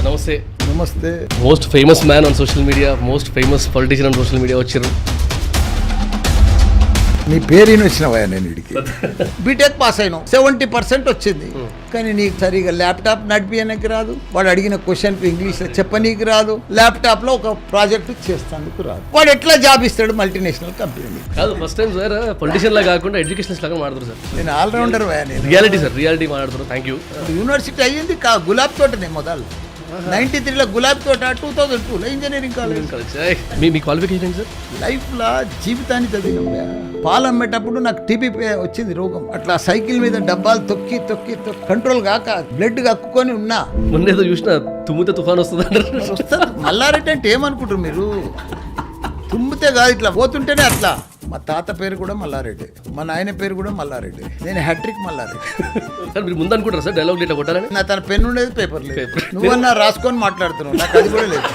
నమస్తే. నమస్తే. Most famous man on social media, most famous politician on social media వచ్చారు. నీ పేరు వచ్చినవా? నేను ఇడికి బీటెక్ పాస్ అయినా 70% వచ్చింది, కానీ నీకు సరిగా ల్యాప్టాప్ నడిపియడానికి రాదు. వాడు అడిగిన క్వశ్చన్కి ఇంగ్లీష్లో చెప్పనీకి రాదు. ల్యాప్టాప్లో ఒక ప్రాజెక్టు చేస్తానికి రాదు. వాడు ఎట్లా జాబ్ ఇస్తాడు మల్టీనేషనల్ కంపెనీ? కాదు, ఫస్ట్ టైం సార్ పొలిటీషియన్ లా కాకుండా ఎడ్యుకేషనల్ లాగా మాట్లాడుతారు సార్. నేను ఆల్రౌండర్ నేను రియాలిటీ సార్, రియాలిటీ మాట్లాడుతున్నారు. Thank you. యూనివర్సిటీ అయ్యింది గులాబ్ తోటనే మొదలు 93లో గులాబ్ తోట, 2002లో ఇంజనీరింగ్ కాలేజ్. మీ క్వాలిఫికేషన్ ఏంటి సార్? లైఫ్లో జీవితాన్ని చదివినా. పాలు అమ్మేటప్పుడు నాకు టీబీ వచ్చింది రోగం. అట్లా సైకిల్ మీద డబ్బాలు తొక్కి తొక్కి కంట్రోల్ కాక బ్లడ్ కక్కుకొని ఉన్నా. మొన్నేదో చూసిన తుమ్మితే తుఫాన్ వస్తుంది అంటారు. వస్తుంది. మల్లారెడ్డి అంటే ఏమనుకుంటారు మీరు? తుమ్మితే కాదు, ఇట్లా పోతుంటేనే అట్లా. మా తాత పేరు కూడా మల్లారెడ్డి, మా నాయన పేరు కూడా మల్లారెడ్డి. నేను హ్యాట్రిక్ మల్లారెడ్డి. సార్ మీరు ముందు అనుకుంటారా సార్ డైలాగ్ ఇట్లా కొట్టాలని? నా తన పెన్ను ఉండేది, పేపర్ లేదు. నువ్వన్నా రాసుకొని మాట్లాడుతున్నావు, నాకు అది కూడా లేదు.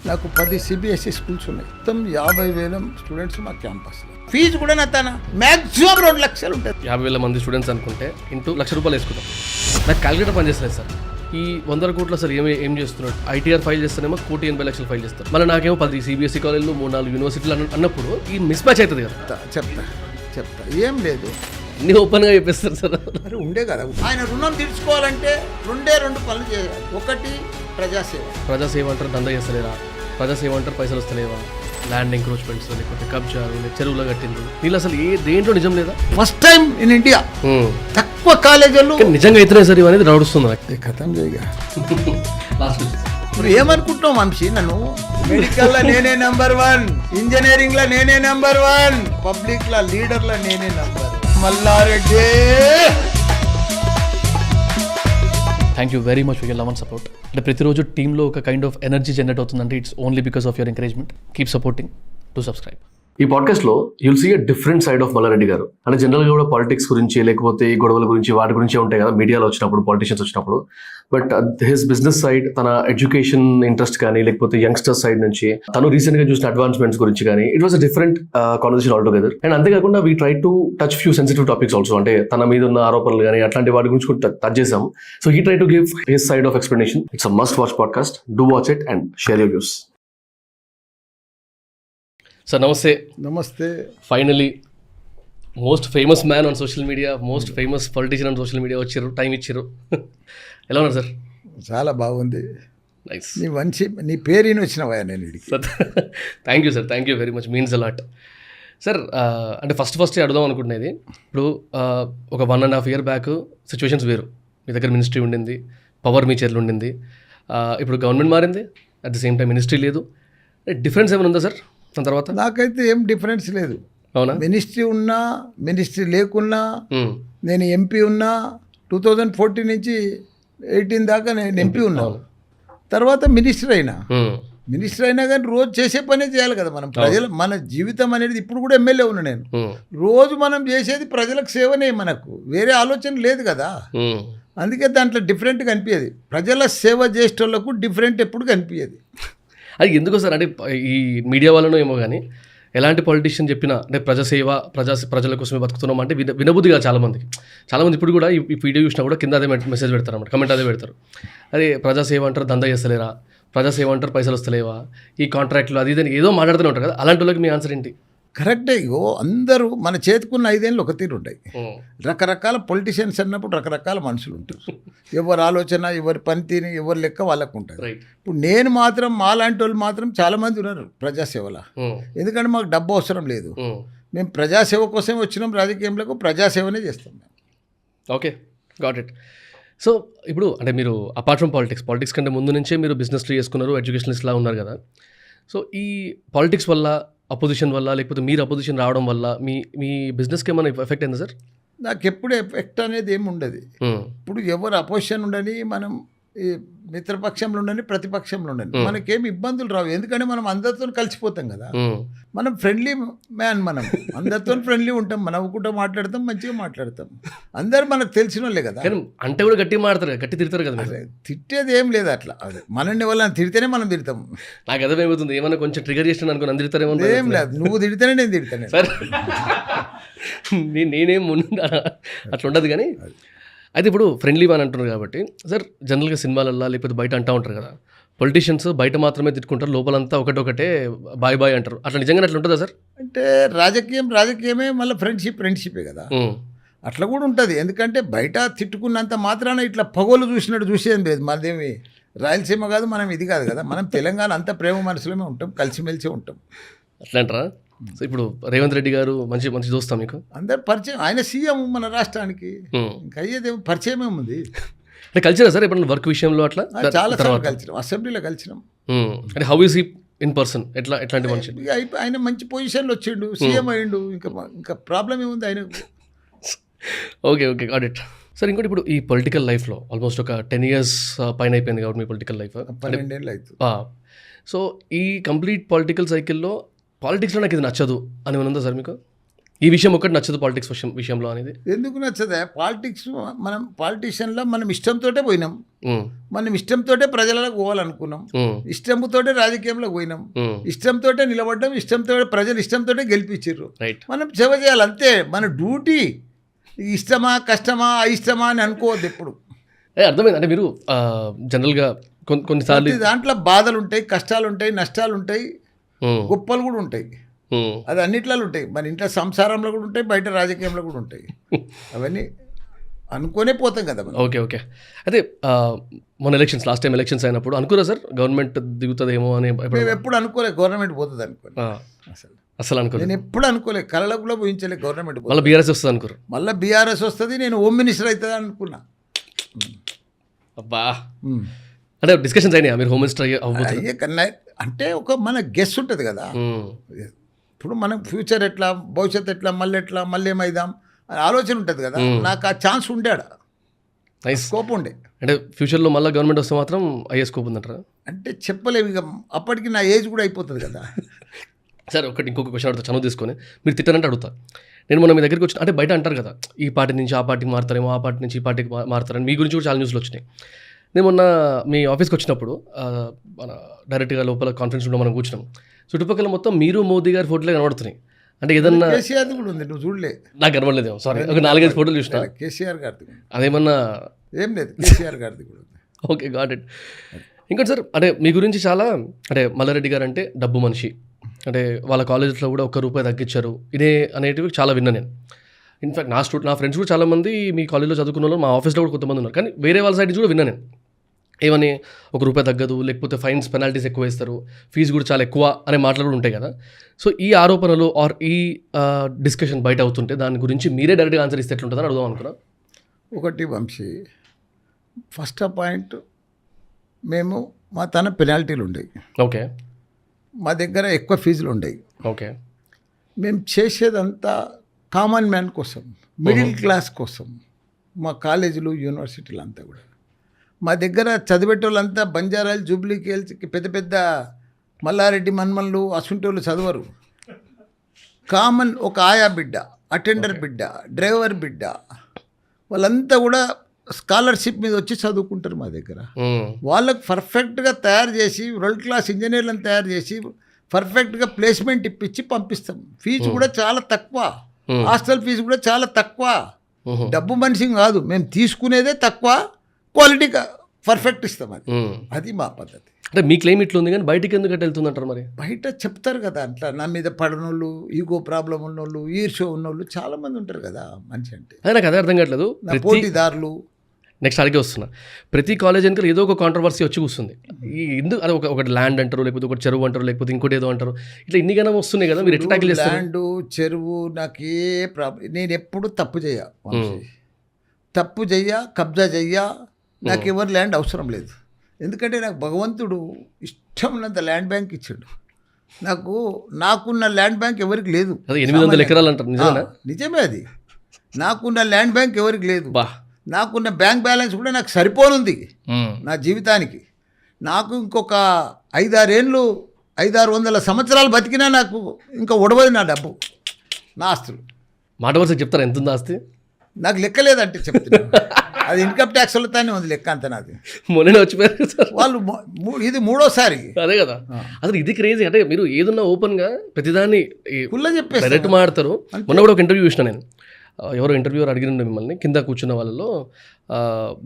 నాకు 10 CBSE స్కూల్స్ ఉన్నాయి. మొత్తం 50,000 స్టూడెంట్స్ మా క్యాంపస్లో. ఫీజు కూడా నా తన మ్యాక్సిమం 2 లక్షలు ఉంటుంది. 50,000 మంది స్టూడెంట్స్ అనుకుంటే ఇంటూ ₹1,00,000 వేసుకుంటాం. నాకు క్యాలిక్యులేటర్ పనిచేస్తలేదు సార్. ఈ 100 కోట్ల సార్ ఏం చేస్తున్నాడు? ITR ఫైల్ చేస్తానేమో 1,80,00,000 ఫైల్ చేస్తారు. మళ్ళీ నాకేమో 10 CBSE కాలేజ్లు 3-4 యూనివర్సిటీలు అన్నప్పుడు ఈ మిస్ మ్యాచ్ అవుతుంది కదా. చెప్తా ఏం లేదు, అన్ని ఓపెన్గా చెప్పేస్తారు సార్. మరి ఉండే కదా. ఆయన రుణం తీర్చుకోవాలంటే 2 పనులు చేయాలి. ఒకటి ప్రజాసేవ. ప్రజాసేవ అంటారు దందా చేస్తలేరా? ప్రజాసేవ అంటారు పైసలు వస్తలేవా? ల్యాండ్ ఎంక్రోచ్మెంట్స్, లేకపోతే కబ్జాలు, చెరువులో కట్టింది. వీళ్ళు అసలు దేంట్లో నిజం లేదా? ఫస్ట్ టైం ఇన్ ఇండియా తక్కువ కాలేజీలు నిజంగా అయితేనే సార్ ఇవన్నీ నడుస్తుంది. కథం చేయగా ఇప్పుడు ఏమనుకుంటున్నావు వంశీ? నన్ను మెడికల్లో నేనే నెంబర్ 1, ఇంజనీరింగ్లో నేనే నెంబర్ 1, పబ్లిక్లో లీడర్లో నేనే number 1. Mallareddy. Thank you very much for your love and support. అంటే ప్రతిరోజు టీంలో ఒక కైండ్ ఆఫ్ ఎనర్జీ జనరేట్ అవుతుందంటే it's only because of your encouragement. Keep supporting. To subscribe. ఈ పాడ్కాస్ట్ లో you'll see a different side of Mallareddy గారు. అంటే general గా కూడా పాలిటిక్స్ గురించి, లేకపోతే ఈ గొడవల గురించి, వాటి గురించి ఉంటాయి కదా మీడియాలో వచ్చినప్పుడు, పాలిటిషియన్స్ వచ్చినప్పుడు. బట్ హిస్ బిజినెస్ సైడ్, తన ఎడ్యుకేషన్ ఇంట్రెస్ట్ కానీ, లేకపోతే యంగ్స్టర్స్ సైడ్ నుంచి తను రీసెంట్ గా చూసిన అడ్వాన్స్మెంట్స్ గురించి కానీ, it was a different conversation altogether. And అంతేకాకుండా we try to touch few sensitive topics also. అంటే తన మీద ఉన్న ఆరోపణలు కానీ అట్లాంటి వాటి గురించి కూడా టచ్ చేసాం. So he try to give his side of explanation. It's a must watch podcast. Do watch it and share your views. Sir నమస్తే. నమస్తే. Finally most famous man on social media, most famous politician on social media వచ్చారు, time ఇచ్చారు. ఎలా ఉన్నారు sir? చాలా బాగుంది. Nice. నీ పేరు వచ్చినవా? నేను sir thank you sir, thank you very much, means a lot. Sir అంటే ఫస్ట్ అడుగుదాం అనుకుంటున్నది, ఇప్పుడు ఒక 1.5 year బ్యాక్ సిచ్యువేషన్స్ వేరు. మీ దగ్గర మినిస్ట్రీ ఉండింది, పవర్ మీ చేతిలో ఉండింది. ఇప్పుడు గవర్నమెంట్ మారింది, at the same time ministry లేదు. డిఫరెన్స్ ఏమైనా ఉందా సార్ దాని తర్వాత? నాకైతే ఏం డిఫరెన్స్ లేదు. అవునా? మినిస్ట్రీ ఉన్నా, మినిస్ట్రీ లేకున్నా, నేను ఎంపీ ఉన్నా. 2014 నుంచి 18 దాకా నేను ఎంపీ ఉన్నాను. తర్వాత మినిస్టర్ అయినా కానీ రోజు చేసే పనే చేయాలి కదా మనం. మన జీవితం అనేది, ఇప్పుడు కూడా ఎమ్మెల్యే ఉన్నా నేను, రోజు మనం చేసేది ప్రజలకు సేవనే. మనకు వేరే ఆలోచన లేదు కదా. అందుకే దాంట్లో డిఫరెంట్ కనిపించేది. ప్రజల సేవ చేసేటోళ్లకు డిఫరెంట్ ఎప్పుడు కనిపించేది. అది ఎందుకో సార్? అంటే ఈ మీడియా వాళ్ళనో ఏమో కానీ ఎలాంటి పొలిటీషియన్ చెప్పినా అంటే ప్రజాసేవ, ప్రజల కోసమే బతుకుతున్నాం అంటే వినబుద్ధిగా చాలామంది ఇప్పుడు కూడా ఈ వీడియో చూసినా కూడా కింద అదే మెసేజ్ పెడతారు అన్నమాట, కమెంట్ అదే పెడతారు. అదే ప్రజాసేవ అంటారు దందా చేస్తలేరా, ప్రజాసేవ అంటారు పైసలు వస్తలేవా, ఈ కాంట్రాక్ట్లు అది ఇదని ఏదో మాట్లాడుతూనే ఉంటారు కదా. అలాంటి వాళ్ళకి మీ ఆన్సర్ ఏంటి? కరెక్టే. అందరూ మన చేతుకున్న 5 ఏళ్ళు ఒక తీరు ఉంటాయి. రకరకాల పొలిటీషియన్స్ అన్నప్పుడు రకరకాల మనుషులు ఉంటారు. ఎవరి ఆలోచన, ఎవరి పనితీరు, ఎవరి లెక్క వాళ్ళకు ఉంటుంది. ఇప్పుడు నేను మాత్రం, మాలాంటి వాళ్ళు మాత్రం చాలామంది ఉన్నారు ప్రజాసేవలో. ఎందుకంటే మాకు డబ్బు అవసరం లేదు. మేము ప్రజాసేవ కోసం వచ్చినాం రాజకీయంలో, ప్రజాసేవనే చేస్తాం. Okay, got it. సో ఇప్పుడు అంటే మీరు అపార్ట్ ఫ్రమ్ పాలిటిక్స్ కంటే ముందు నుంచే మీరు బిజినెస్ చేసుకున్నారు, ఎడ్యుకేషనలిస్ట్లా ఉన్నారు కదా. సో ఈ పాలిటిక్స్ వల్ల, అపోజిషన్ వల్ల, లేకపోతే మీరు అపోజిషన్ రావడం వల్ల మీ బిజినెస్కి ఏమైనా ఎఫెక్ట్ అయిందా సార్? నాకు ఎప్పుడు ఎఫెక్ట్ అనేది ఏమి ఉండదు. ఇప్పుడు ఎవరు అపోజిషన్ ఉండని, మనం ఈ మిత్రపక్షంలో ఉండని, ప్రతిపక్షంలో ఉండని, మనకేమి ఇబ్బందులు రావు. ఎందుకంటే మనం అందరితో కలిసిపోతాం కదా. మనం ఫ్రెండ్లీ మ్యాన్, మనం అందరితో ఫ్రెండ్లీ ఉంటాం, నవ్వుకుంటూ మాట్లాడతాం, మంచిగా మాట్లాడతాం. అందరు మనకు తెలిసిన వాళ్ళే కదా. అంటే కూడా గట్టి మాట్లాడతారు, గట్టి తిడతారు కదా. తిట్టేది ఏం లేదు అట్లా. అదే మనల్ని వాళ్ళని తిడితేనే మనం తిడతాం. నాకు అర్థమైపోతుంది, ఏమైనా కొంచెం ట్రిగర్ చేసిన అనుకో నన్ను తిడతారేమో. ఏం లేదు, నువ్వు తిడితేనే నేను తిడతాను సార్. నేనేం ముందు అట్లా ఉండదు. కానీ అయితే ఇప్పుడు ఫ్రెండ్లీ అని అంటున్నారు కాబట్టి సార్, జనరల్గా సినిమాలల్లో లేకపోతే బయట అంటూ ఉంటారు కదా, పొలిటీషియన్స్ బయట మాత్రమే తిట్టుకుంటారు, లోపలంతా ఒకటే బాయ్ బాయ్ అంటారు. అట్లా నిజంగానే అట్లా ఉంటుందా సార్? అంటే రాజకీయమే, మళ్ళీ ఫ్రెండ్షిపే కదా. అట్లా కూడా ఉంటుంది. ఎందుకంటే బయట తిట్టుకున్నంత మాత్రాన ఇట్లా పగోలు చూసినట్టు చూసేది లేదు. మనదేమి రాయలసీమ కాదు, మనం ఇది కాదు కదా, మనం తెలంగాణ అంతా ప్రేమ మనసులోనే ఉంటాం, కలిసిమెలిసి ఉంటాం. అట్లా అంటారా? సో ఇప్పుడు రేవంత్ రెడ్డి గారు మంచి చూస్తాం మీకు అందరు పరిచయం. ఆయన సీఎం మన రాష్ట్రానికి, ఇంకా అయ్యేదేమో పరిచయమే ఉంది. అంటే కలిసిరా సార్ ఎప్పుడైనా వర్క్ విషయంలో అట్లా? చాలా సార్లు కలిసినాం, అసెంబ్లీలో కలిసినాం. అంటే how is he in person? ఎట్లాంటి మనిషి? ఆయన మంచి పొజిషన్లో వచ్చిండు, సీఎం అయ్యిండు, ఇంకా ప్రాబ్లం ఏముంది ఆయనకు. Okay got it. సార్ ఇంకోటి, ఇప్పుడు ఈ పొలిటికల్ లైఫ్లో ఆల్మోస్ట్ ఒక 10 years పైన అయిపోయింది కాబట్టి మీ పొలిటికల్ లైఫ్ 12 ఏళ్ళు అవుతుంది. సో ఈ కంప్లీట్ పొలిటికల్ సైకిల్లో పాలిటిక్స్లో నాకు ఇది నచ్చదు అని ఉందా సార్ మీకు? ఈ విషయం ఒకటి నచ్చదు పాలిటిక్స్ విషయంలో అనేది? ఎందుకు నచ్చదా? పాలిటిక్స్ మనం పాలిటిషియన్లో మనం ఇష్టంతోటే పోయినాం, మనం ఇష్టంతోటే ప్రజలకు పోవాలనుకున్నాం, ఇష్టంతోటే రాజకీయంలో పోయినాం, ఇష్టంతోటే నిలబడ్డాం, ప్రజలు ఇష్టంతోటే గెలిపించారు. మనం సేవ చేయాలి అంతే. మన డ్యూటీ ఇష్టమా కష్టమా అయిష్టమా అని అనుకోవద్దు ఎప్పుడు. అర్థమైంది. అంటే మీరు జనరల్గా కొన్నిసార్లు దాంట్లో బాధలు ఉంటాయి, కష్టాలు ఉంటాయి, నష్టాలు ఉంటాయి, గొప్పలు కూడా ఉంటాయి. అది అన్నిట్లో ఉంటాయి. మన ఇంట్లో సంసారంలో కూడా ఉంటాయి, బయట రాజకీయంలో కూడా ఉంటాయి. అవన్నీ అనుకోనే పోతాం కదా మనం. ఓకే. అయితే మన లాస్ట్ టైం ఎలక్షన్స్ అయినప్పుడు అనుకురా సార్ గవర్నమెంట్ దిగుతుందేమో అని? మేము ఎప్పుడు అనుకోలేదు గవర్నమెంట్ పోతుంది అనుకోలేదు, అసలు అనుకోలేదు. నేను ఎప్పుడు అనుకోలేదు, కళలో కూడా ఊహించలేదు గవర్నమెంట్. మళ్ళీ బీఆర్ఎస్ వస్తుంది అనుకోరు? మళ్ళీ బీఆర్ఎస్ వస్తుంది, నేను హోమ్ మినిస్టర్ అవుతుంది అనుకున్నా. అబ్బా, అంటే డిస్కషన్స్ అయినాయా మీరు హోమ్ మినిస్టర్ అయ్యే కన్నా? అంటే మన గెస్ ఉంటుంది కదా, ఇప్పుడు మనం ఫ్యూచర్ ఎట్లా, భవిష్యత్తు ఎట్లా, మళ్ళీ ఏమైదాం అని ఆలోచన ఉంటుంది కదా. నాకు ఆ ఛాన్స్ ఉండాడు, స్కోప్ ఉండే. అంటే ఫ్యూచర్లో మళ్ళీ గవర్నమెంట్ వస్తే మాత్రం అయ్యే స్కోప్ ఉందంటారా? అంటే చెప్పలేము, ఇక అప్పటికి నా ఏజ్ కూడా అయిపోతుంది కదా. సరే, ఇంకొక క్వశ్చన్ అడుగుతా, చనువు తీసుకొని. మీరు తిట్టారంటే అడుగుతా. నేను మొన్న మీ దగ్గరికి వచ్చిన, అంటే బయట అంటారు కదా, ఈ పార్టీ నుంచి ఆ పార్టీకి మారుతారేమో, ఆ పార్టీ నుంచి ఈ పార్టీకి మారుతారని. మీ గురించి కూడా చాలా న్యూస్లు వచ్చినాయి. నేను మొన్న మీ ఆఫీస్కి వచ్చినప్పుడు మన డైరెక్ట్గా లోపల కాన్ఫరెన్స్ రూమ్లో మనం కూర్చున్నాం. చుట్టుపక్కల మొత్తం మీరు మోదీ గారి ఫోటోలే కనబడుతున్నాయి. అంటే ఏదన్నా కేసీఆర్ కూడా ఉంది, నువ్వు చూడలే? నాకు కనబడలేదేమో, సారీ. ఒక 4-5 ఫోటోలు చూసిన. కేసీఆర్ గారిది అదేమన్నా? ఏం లేదు, కేసీఆర్ గారిది కూడా. Okay, got it. ఇంకోటి సార్, అంటే మీ గురించి చాలా, అంటే మల్లారెడ్డి గారు అంటే డబ్బు మనిషి, అంటే వాళ్ళ కాలేజెస్లో కూడా ₹1 తగ్గించారు, ఇదే అనేటివి చాలా విన్నా నేను. ఇన్ఫాక్ట్ నా ఫ్రెండ్స్ కూడా చాలామంది మీ కాలేజ్లో చదువుకున్న వాళ్ళు మా ఆఫీస్లో కూడా కొంతమంది ఉన్నారు. కానీ వేరే వాళ్ళ సైడ్ నుంచి కూడా విన్నా నేను, ఏమని ₹1 తగ్గదు, లేకపోతే ఫైన్స్ పెనాల్టీస్ ఎక్కువ వేస్తారు, ఫీజు కూడా చాలా ఎక్కువ అనే మాటలు కూడా ఉంటాయి కదా. సో ఈ ఆరోపణలు ఆర్ ఈ డిస్కషన్ బయట అవుతుంటే దాని గురించి మీరే డైరెక్ట్గా ఆన్సర్ ఇస్తే ఎట్లుంటుందని అడుగుదాం అనుకున్నా. ఒకటి వంశీ, ఫస్ట్ పాయింట్, మేము మా తన పెనాల్టీలు ఉండేవి. ఓకే. మా దగ్గర ఎక్కువ ఫీజులు ఉండేవి. ఓకే. మేము చేసేదంతా కామన్ మ్యాన్ కోసం, మిడిల్ క్లాస్ కోసం. మా కాలేజీలు, యూనివర్సిటీలు అంతా కూడా మా దగ్గర చదివేటోళ్ళంతా బంజారాలు, జూబ్లీకి వెళ్ళి పెద్ద పెద్ద మల్లారెడ్డి మన్మన్లు అసుంటోళ్ళు చదవరు. కామన్ ఒక ఆయా బిడ్డ, అటెండర్ బిడ్డ, డ్రైవర్ బిడ్డ, వాళ్ళంతా కూడా స్కాలర్షిప్ మీద వచ్చి చదువుకుంటారు మా దగ్గర. వాళ్ళకు పర్ఫెక్ట్గా తయారు చేసి, వరల్డ్ క్లాస్ ఇంజనీర్లను తయారు చేసి, పర్ఫెక్ట్గా ప్లేస్మెంట్ ఇప్పించి పంపిస్తాం. ఫీజు కూడా చాలా తక్కువ, హాస్టల్ ఫీజు కూడా చాలా తక్కువ. డబ్బు మనిషి కాదు, మేము తీసుకునేదే తక్కువ, క్వాలిటీగా పర్ఫెక్ట్ ఇస్తాం. అది మా పద్ధతి. అంటే మీ క్లెయిమ్ ఇట్లా ఉంది, కానీ బయటికి ఎందుకు అట్లా వెళ్తుందంటారు? మరి బయట చెప్తారు కదా, అట్లా నా మీద పడనోళ్ళు, ఈగో ప్రాబ్లం ఉన్నోళ్ళు, ఈర్షో ఉన్నోళ్ళు చాలా మంది ఉంటారు కదా మనిషి అంటే. నాకు అదే అర్థం కావట్లేదు. పోటీదారులు. నెక్స్ట్ అడిగే వస్తున్నా, ప్రతి కాలేజ్ వెనకాల ఏదో ఒక కాంట్రవర్సీ వచ్చి కూర్చుంది. ఎందుకు అది ఒకటి ల్యాండ్ అంటారు, లేకపోతే ఒకటి చెరువు అంటారు, లేకపోతే ఇంకోటి ఏదో అంటారు, ఇట్లా ఇన్ని గణం వస్తున్నాయి కదా, మీరు ఎట్లా ట్యాకిల్ చేస్తారు? ల్యాండ్, చెరువు నాకు ఏ ప్రాబ్లం, నేను ఎప్పుడు తప్పు చెయ్య, కబ్జా చెయ్య, నాకు ఎవరు ల్యాండ్ అవసరం లేదు. ఎందుకంటే నాకు భగవంతుడు ఇష్టం ఉన్నంత ల్యాండ్ బ్యాంక్ ఇచ్చాడు. నాకున్న ల్యాండ్ బ్యాంక్ ఎవరికి లేదు. 800 ఎకరాలు అంటారు, నిజమే అది. నాకున్న ల్యాండ్ బ్యాంక్ ఎవరికి లేదు. నాకున్న బ్యాంక్ బ్యాలెన్స్ కూడా నాకు సరిపోనుంది నా జీవితానికి. నాకు ఇంకొక 500 సంవత్సరాలు బతికినా నాకు ఇంకా ఒడవదు నా డబ్బు, నా ఆస్తులు. మాట వరుస చెప్తారా ఎంత ఉంది ఆస్తి? నాకు లెక్క లేదంటే చెప్తున్నాను. అది ఇన్కమ్ ట్యాక్స్ వల్లతానే ఉంది లెక్క అంత. నాది మొన్న వచ్చిపోయారు సార్ వాళ్ళు, ఇది 3వసారి. అదే కదా అసలు, ఇది క్రేజీ. అంటే మీరు ఏదన్నా ఓపెన్గా ప్రతిదాన్ని ఫుల్గా చెప్పేసి డైరెక్ట్ మాట్లాడతారు. మొన్న కూడా ఒక ఇంటర్వ్యూ చూసిన నేను, ఎవరో ఇంటర్వ్యూర్ అడిగినండి మిమ్మల్ని కింద కూర్చున్న వాళ్ళలో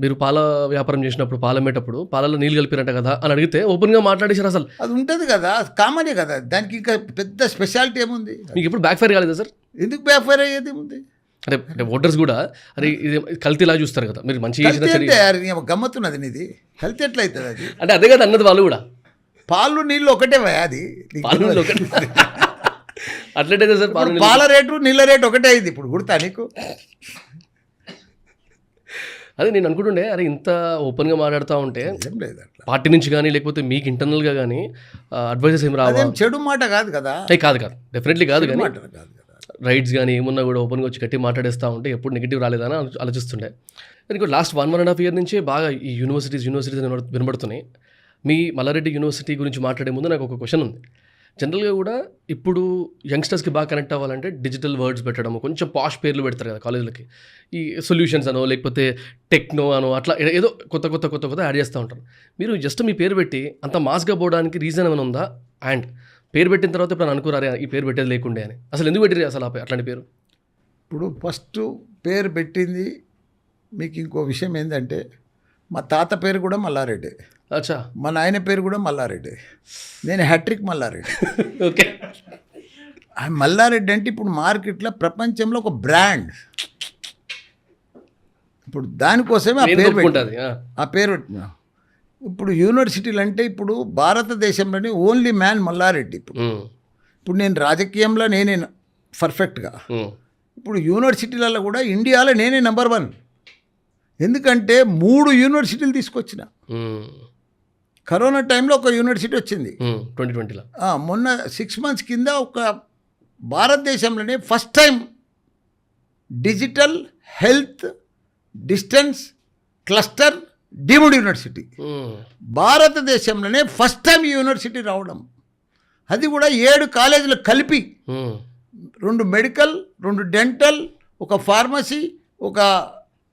మీరు పాల వ్యాపారం చేసినప్పుడు పాలు అమ్మేటప్పుడు పాలలో నీళ్ళు కలిపినట్ట కదా అని అడిగితే ఓపెన్గా మాట్లాడేశారు. అసలు అది ఉంటుంది కదా, కామనే కదా, దానికి ఇంకా పెద్ద స్పెషాలిటీ ఏముంది? మీకు ఇప్పుడు బ్యాక్ ఫైర్ కాలేదా సార్? ఎందుకు బ్యాక్ ఫైర్ అయ్యేది ఉంది? అంటే ఓటర్స్ కూడా అరే ఇది కల్తీలా చూస్తారు కదా, మీరు మంచి గమ్మత్తున్నది నీది, కల్తీ ఎట్లా అవుతుంది అది? అంటే అదే కదా అన్నది వాళ్ళు కూడా, పాలు నీళ్ళు ఒకటే అది, పాలు నీళ్ళు ఒకటే అట్లయితే సార్ పాల రేటు నీళ్ళ రేటు ఒకటే అయింది ఇప్పుడు, గుర్తా నీకు? అదే నేను అనుకుంటుండే, అరే ఇంత ఓపెన్గా మాట్లాడుతూ ఉంటే ఏం లేదు అట్లా పార్టీ నుంచి కానీ లేకపోతే మీకు ఇంటర్నల్గా కానీ అడ్వైజెస్ ఏమి రావా? చెడు మాట కాదు కదా. కాదు డెఫినెట్లీ కాదు, కానీ మాట కాదు కదా. రైట్స్ కానీ ఏమున్నా కూడా ఓపెన్గా వచ్చి గట్టి మాట్లాడేస్తూ ఉంటే ఎప్పుడు నెగిటివ్ రాలేదని ఆలోచిస్తుండే. కానీ లాస్ట్ 1.5 year నుంచే బాగా ఈ యూనివర్సిటీస్ వినబడుతున్నాయి. మీ మల్లారెడ్డి యూనివర్సిటీ గురించి మాట్లాడే ముందు నాకు ఒక క్వశ్చన్ ఉంది. జనరల్గా కూడా ఇప్పుడు యంగ్స్టర్స్కి బాగా కనెక్ట్ అవ్వాలంటే డిజిటల్ వర్డ్స్ పెట్టడము, కొంచెం పాష్ పేర్లు పెడతారు కదా కాలేజీలకి, ఈ సొల్యూషన్స్ అనో లేకపోతే టెక్నో అనో అట్లా ఏదో కొత్త యాడ్ చేస్తూ ఉంటారు. మీరు జస్ట్ మీ పేరు పెట్టి అంత మాస్గా పోవడానికి రీజన్ ఏమైనా ఉందా? అండ్ పేరు పెట్టిన తర్వాత ఇప్పుడు అనుకున్నారే ఈ పేరు పెట్టేది లేకుండే అని, అసలు ఎందుకు పెట్టిరు అసలు అట్లాంటి పేరు? ఇప్పుడు ఫస్ట్ పేరు పెట్టింది మీకు ఇంకో విషయం ఏంటంటే, మా తాత పేరు కూడా మల్లారెడ్డి, అచ్చా, మా నాయన పేరు కూడా మల్లారెడ్డి, నేను హ్యాట్రిక్ మల్లారెడ్డి. ఓకే, మల్లారెడ్డి అంటే ఇప్పుడు మార్కెట్లో ప్రపంచంలో ఒక బ్రాండ్. ఇప్పుడు దానికోసమే ఆ పేరు పెట్టినా. ఇప్పుడు యూనివర్సిటీలు అంటే ఇప్పుడు భారతదేశంలోని ఓన్లీ మ్యాన్ మల్లారెడ్డి. ఇప్పుడు నేను రాజకీయంలో నేనే పర్ఫెక్ట్గా, ఇప్పుడు యూనివర్సిటీలలో కూడా ఇండియాలో నేనే నెంబర్ 1. ఎందుకంటే 3 యూనివర్సిటీలు తీసుకొచ్చిన. కరోనా టైంలో ఒక యూనివర్సిటీ వచ్చింది 2020లో. మొన్న 6 months కింద ఒక భారతదేశంలోనే first time digital health distance cluster deemed university భారతదేశంలోనే ఫస్ట్ టైం యూనివర్సిటీ రావడం. అది కూడా 7 కాలేజీలు కలిపి, 2 మెడికల్, 2 డెంటల్, ఒక ఫార్మసీ, ఒక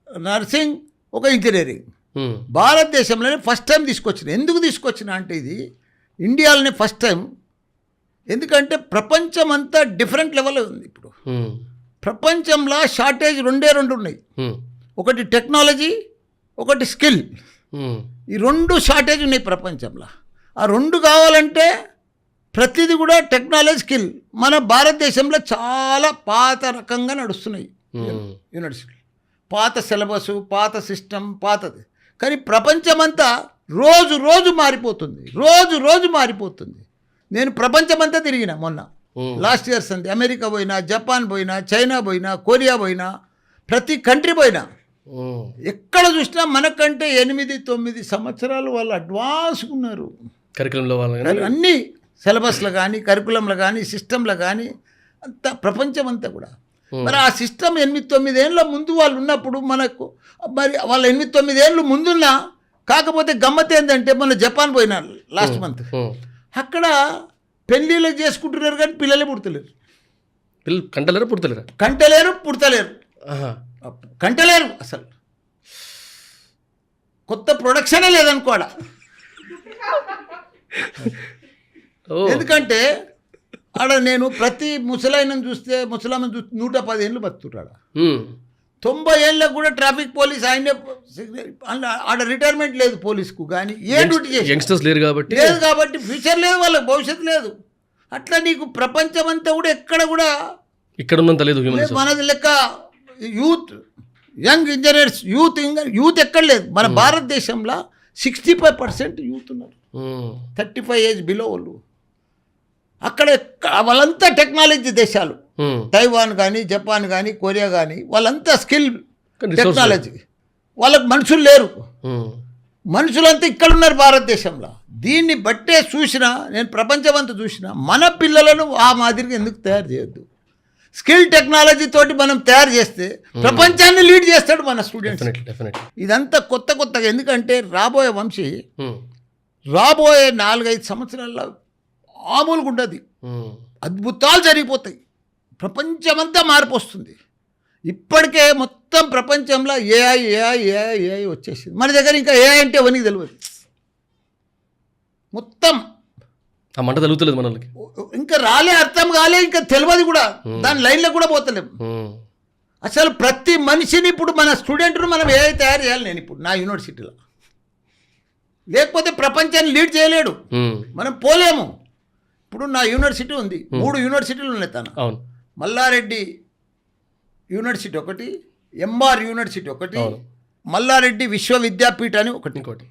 నర్సింగ్, ఒక ఇంజనీరింగ్. భారతదేశంలోనే ఫస్ట్ టైం తీసుకొచ్చిన. ఎందుకు తీసుకొచ్చిన అంటే ఇది ఇండియాలోనే ఫస్ట్ టైం. ఎందుకంటే ప్రపంచం అంతా డిఫరెంట్ లెవెల్లో ఉంది. ఇప్పుడు ప్రపంచంలో షార్టేజ్ 2 ఉన్నాయి. ఒకటి టెక్నాలజీ, ఒకటి స్కిల్. ఈ 2 షార్టేజ్ ఉన్నాయి ప్రపంచంలో. ఆ 2 కావాలంటే ప్రతిదీ కూడా టెక్నాలజీ, స్కిల్ మన భారతదేశంలో చాలా పాత రకంగా నడుస్తున్నాయి యూనివర్సిటీ. పాత సిలబస్, పాత సిస్టమ్, పాతది. కానీ ప్రపంచమంతా రోజు మారిపోతుంది. నేను ప్రపంచమంతా తిరిగిన మొన్న లాస్ట్ ఇయర్స్ అంతే. అమెరికా పోయినా, జపాన్ పోయినా, చైనా పోయినా, కొరియా పోయినా, ప్రతి కంట్రీ పోయినా. ఎక్కడ చూసినా మనకంటే 8-9 సంవత్సరాలు వాళ్ళు అడ్వాన్స్గా ఉన్నారు. కరికులంలో అన్ని సిలబస్లో కానీ, కరికులంలో కానీ, సిస్టంలో కానీ, అంతా ప్రపంచం అంతా కూడా. మరి ఆ సిస్టమ్ 8-9 ఏళ్ళ ముందు వాళ్ళు ఉన్నప్పుడు మనకు, మరి వాళ్ళ 8-9 ఏళ్ళు ముందున్నా. కాకపోతే గమ్మత్ ఏంటంటే మొన్న జపాన్ పోయినా లాస్ట్ మంత్, అక్కడ పెళ్ళిళ్ళు చేసుకుంటున్నారు కానీ పిల్లలే పుడతలేరు. కంటలేరు అసలు. కొత్త ప్రొడక్షనే లేదనుకోడా. ఎందుకంటే ఆడ నేను ప్రతి ముసలాయనను చూస్తే, ముసలామని చూస్తే 110 ఏళ్ళు బతుకుతాడు. 90 ఏళ్ళకు కూడా ట్రాఫిక్ పోలీస్ ఆయనే. ఆడ రిటైర్మెంట్ లేదు పోలీసుకు, కానీ ఏ డ్యూటీ చేసి యంగ్స్టర్స్ లేదు కాబట్టి ఫ్యూచర్ లేదు, వాళ్ళకి భవిష్యత్తు లేదు. అట్లా నీకు ప్రపంచం అంతా కూడా ఎక్కడ కూడా ఇక్కడ ఉన్నంత లేదు. మనది లెక్క యూత్, యంగ్ ఇంజనీర్స్, యూత్ ఎక్కడ లేదు. మన భారతదేశంలో 65% యూత్ ఉన్నారు, 35 ఏజ్ బిలో వాళ్ళు. అక్కడ వాళ్ళంతా టెక్నాలజీ దేశాలు, తైవాన్ కానీ, జపాన్ కానీ, కొరియా కానీ, వాళ్ళంతా స్కిల్ టెక్నాలజీ. వాళ్ళకి మనుషులు లేరు. మనుషులంతా ఇక్కడ ఉన్నారు భారతదేశంలో. దీన్ని బట్టే చూసినా, నేను ప్రపంచమంతా చూసినా, మన పిల్లలను ఆ మాదిరిగా ఎందుకు తయారు చేయొద్దు? స్కిల్ టెక్నాలజీ తోటి మనం తయారు చేస్తే ప్రపంచాన్ని లీడ్ చేస్తాడు మన స్టూడెంట్స్. ఇదంతా కొత్తగా. ఎందుకంటే రాబోయే వంశీ, రాబోయే 4-5 సంవత్సరాల్లో మామూలుగా ఉండదు. అద్భుతాలు జరిగిపోతాయి. ప్రపంచమంతా మార్పు వస్తుంది. ఇప్పటికే మొత్తం ప్రపంచంలో ఏఐ వచ్చేసింది. మన దగ్గర ఇంకా ఏఐ అంటే ఎవరికి తెలియదు. మొత్తం ఆ మంట తెలుగుతలేదు మనకి, ఇంకా రాలే, అర్థం కాలే, ఇంకా తెలియదు కూడా. దాని లైన్లో కూడా పోతలేము. అసలు ప్రతి మనిషిని ఇప్పుడు మన స్టూడెంట్ను మనం ఏ తయారు చేయాలి నేను ఇప్పుడు నా యూనివర్సిటీలో, లేకపోతే ప్రపంచాన్ని లీడ్ చేయలేడు, మనం పోలేము. ఇప్పుడు నా యూనివర్సిటీ ఉంది, 3 యూనివర్సిటీలు ఉన్నాయి తన, అవును, మల్లారెడ్డి యూనివర్సిటీ ఒకటి, ఎంఆర్ యూనివర్సిటీ ఒకటి, మల్లారెడ్డి విశ్వవిద్యాపీఠ అని ఒకటి, ఇంకోటి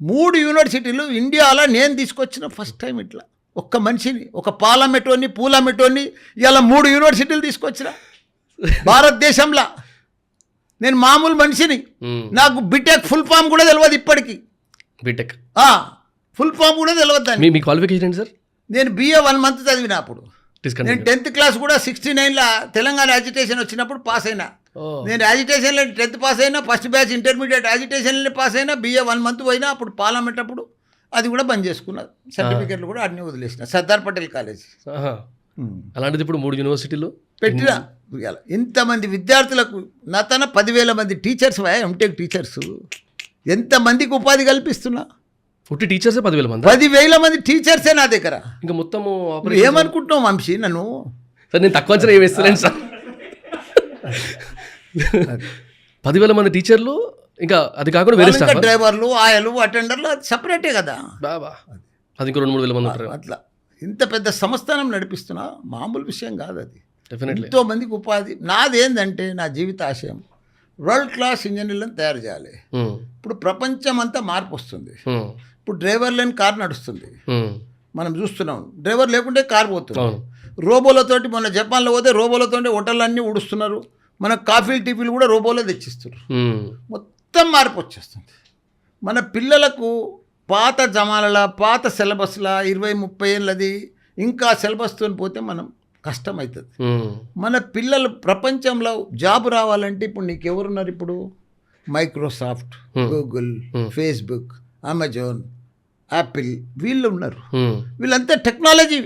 3 యూనివర్సిటీలు ఇండియాలో నేను తీసుకొచ్చిన ఫస్ట్ టైం. ఇట్లా ఒక్క మనిషిని, ఒక పాలమెటోని పూలమెటోని ఇలా 3 యూనివర్సిటీలు తీసుకొచ్చిన భారతదేశంలో. నేను మామూలు మనిషిని, నాకు బిటెక్ ఫుల్ ఫామ్ కూడా తెలియదు ఇప్పటికీ, బీటెక్ ఫుల్ ఫామ్ కూడా తెలియదు దాన్ని. మీ క్వాలిఫికేషన్ ఏంటి సార్? నేను BA 1 month చదివిన అప్పుడు. నేను 10th క్లాస్ కూడా 69లో తెలంగాణ యాజిటేషన్ వచ్చినప్పుడు పాస్ అయినా. నేను యాజిటేషన్లో 10th పాస్ అయినా, ఫస్ట్ బ్యాచ్ ఇంటర్మీడియట్ యాజిటేషన్లో పాస్ అయినా, BA 1 month పోయినా. అప్పుడు పార్లమెంట్ అప్పుడు అది కూడా బంద్ చేసుకున్నా, సర్టిఫికెట్లు కూడా అన్నీ వదిలేసిన. సర్దార్ పటేల్ కాలేజ్. అలాంటిది ఇప్పుడు 3 యూనివర్సిటీలు పెట్టినా. ఇంతమంది విద్యార్థులకు నా తన 10,000 మంది టీచర్స్, ఎంటెక్ టీచర్స్, ఎంతమందికి ఉపాధి కల్పిస్తున్నా. 40 టీచర్సే 10,000 మంది, 10,000 మంది టీచర్సే నా దగ్గర. ఇంకా మొత్తం ఏమనుకుంటున్నావు వంశీ నన్ను? సార్ నేను తక్కువ అంచనా వేస్తున్నాను సార్. 10,000 మంది టీచర్లు, ఇంకా అది కాకుండా వేరే స్టాఫ్, డ్రైవర్లు, ఆయలు, అటెండర్లు, అది సపరేటే కదా బాబా. అది ఇంకా 2-3 వేల మంది ఉంటారు. అట్లా ఇంత పెద్ద సంస్థానం నడిపిస్తున్నా, మామూలు విషయం కాదు అది. డెఫినెట్లీ ఎంతో మందికి ఉపాధి. నాదేంటంటే నా జీవిత ఆశయం వరల్డ్ క్లాస్ ఇంజనీర్లను తయారు చేయాలి. ఇప్పుడు ప్రపంచం అంతా మార్పు వస్తుంది. ఇప్పుడు డ్రైవర్ లేని కార్ నడుస్తుంది, మనం చూస్తున్నాం. డ్రైవర్ లేకుంటే కార్ పోతుంది. రోబోలతోటి, మొన్న జపాన్లో పోతే రోబోలతోటి హోటళ్ళన్నీ ఊడుస్తున్నారు. మనకు కాఫీలు టీపీలు కూడా రోబోలో తెచ్చిస్తున్నారు. మొత్తం మార్పు వచ్చేస్తుంది. మన పిల్లలకు పాత జమానల, పాత సిలబస్లా 20-30 ఏళ్ళది ఇంకా సిలబస్తో పోతే మనం కష్టమవుతుంది. మన పిల్లలు ప్రపంచంలో జాబ్ రావాలంటే ఇప్పుడు నీకు ఎవరున్నారు? ఇప్పుడు Microsoft, Google, Facebook, Amazon, Apple, వీళ్ళు ఉన్నారు. వీళ్ళంతా టెక్నాలజీ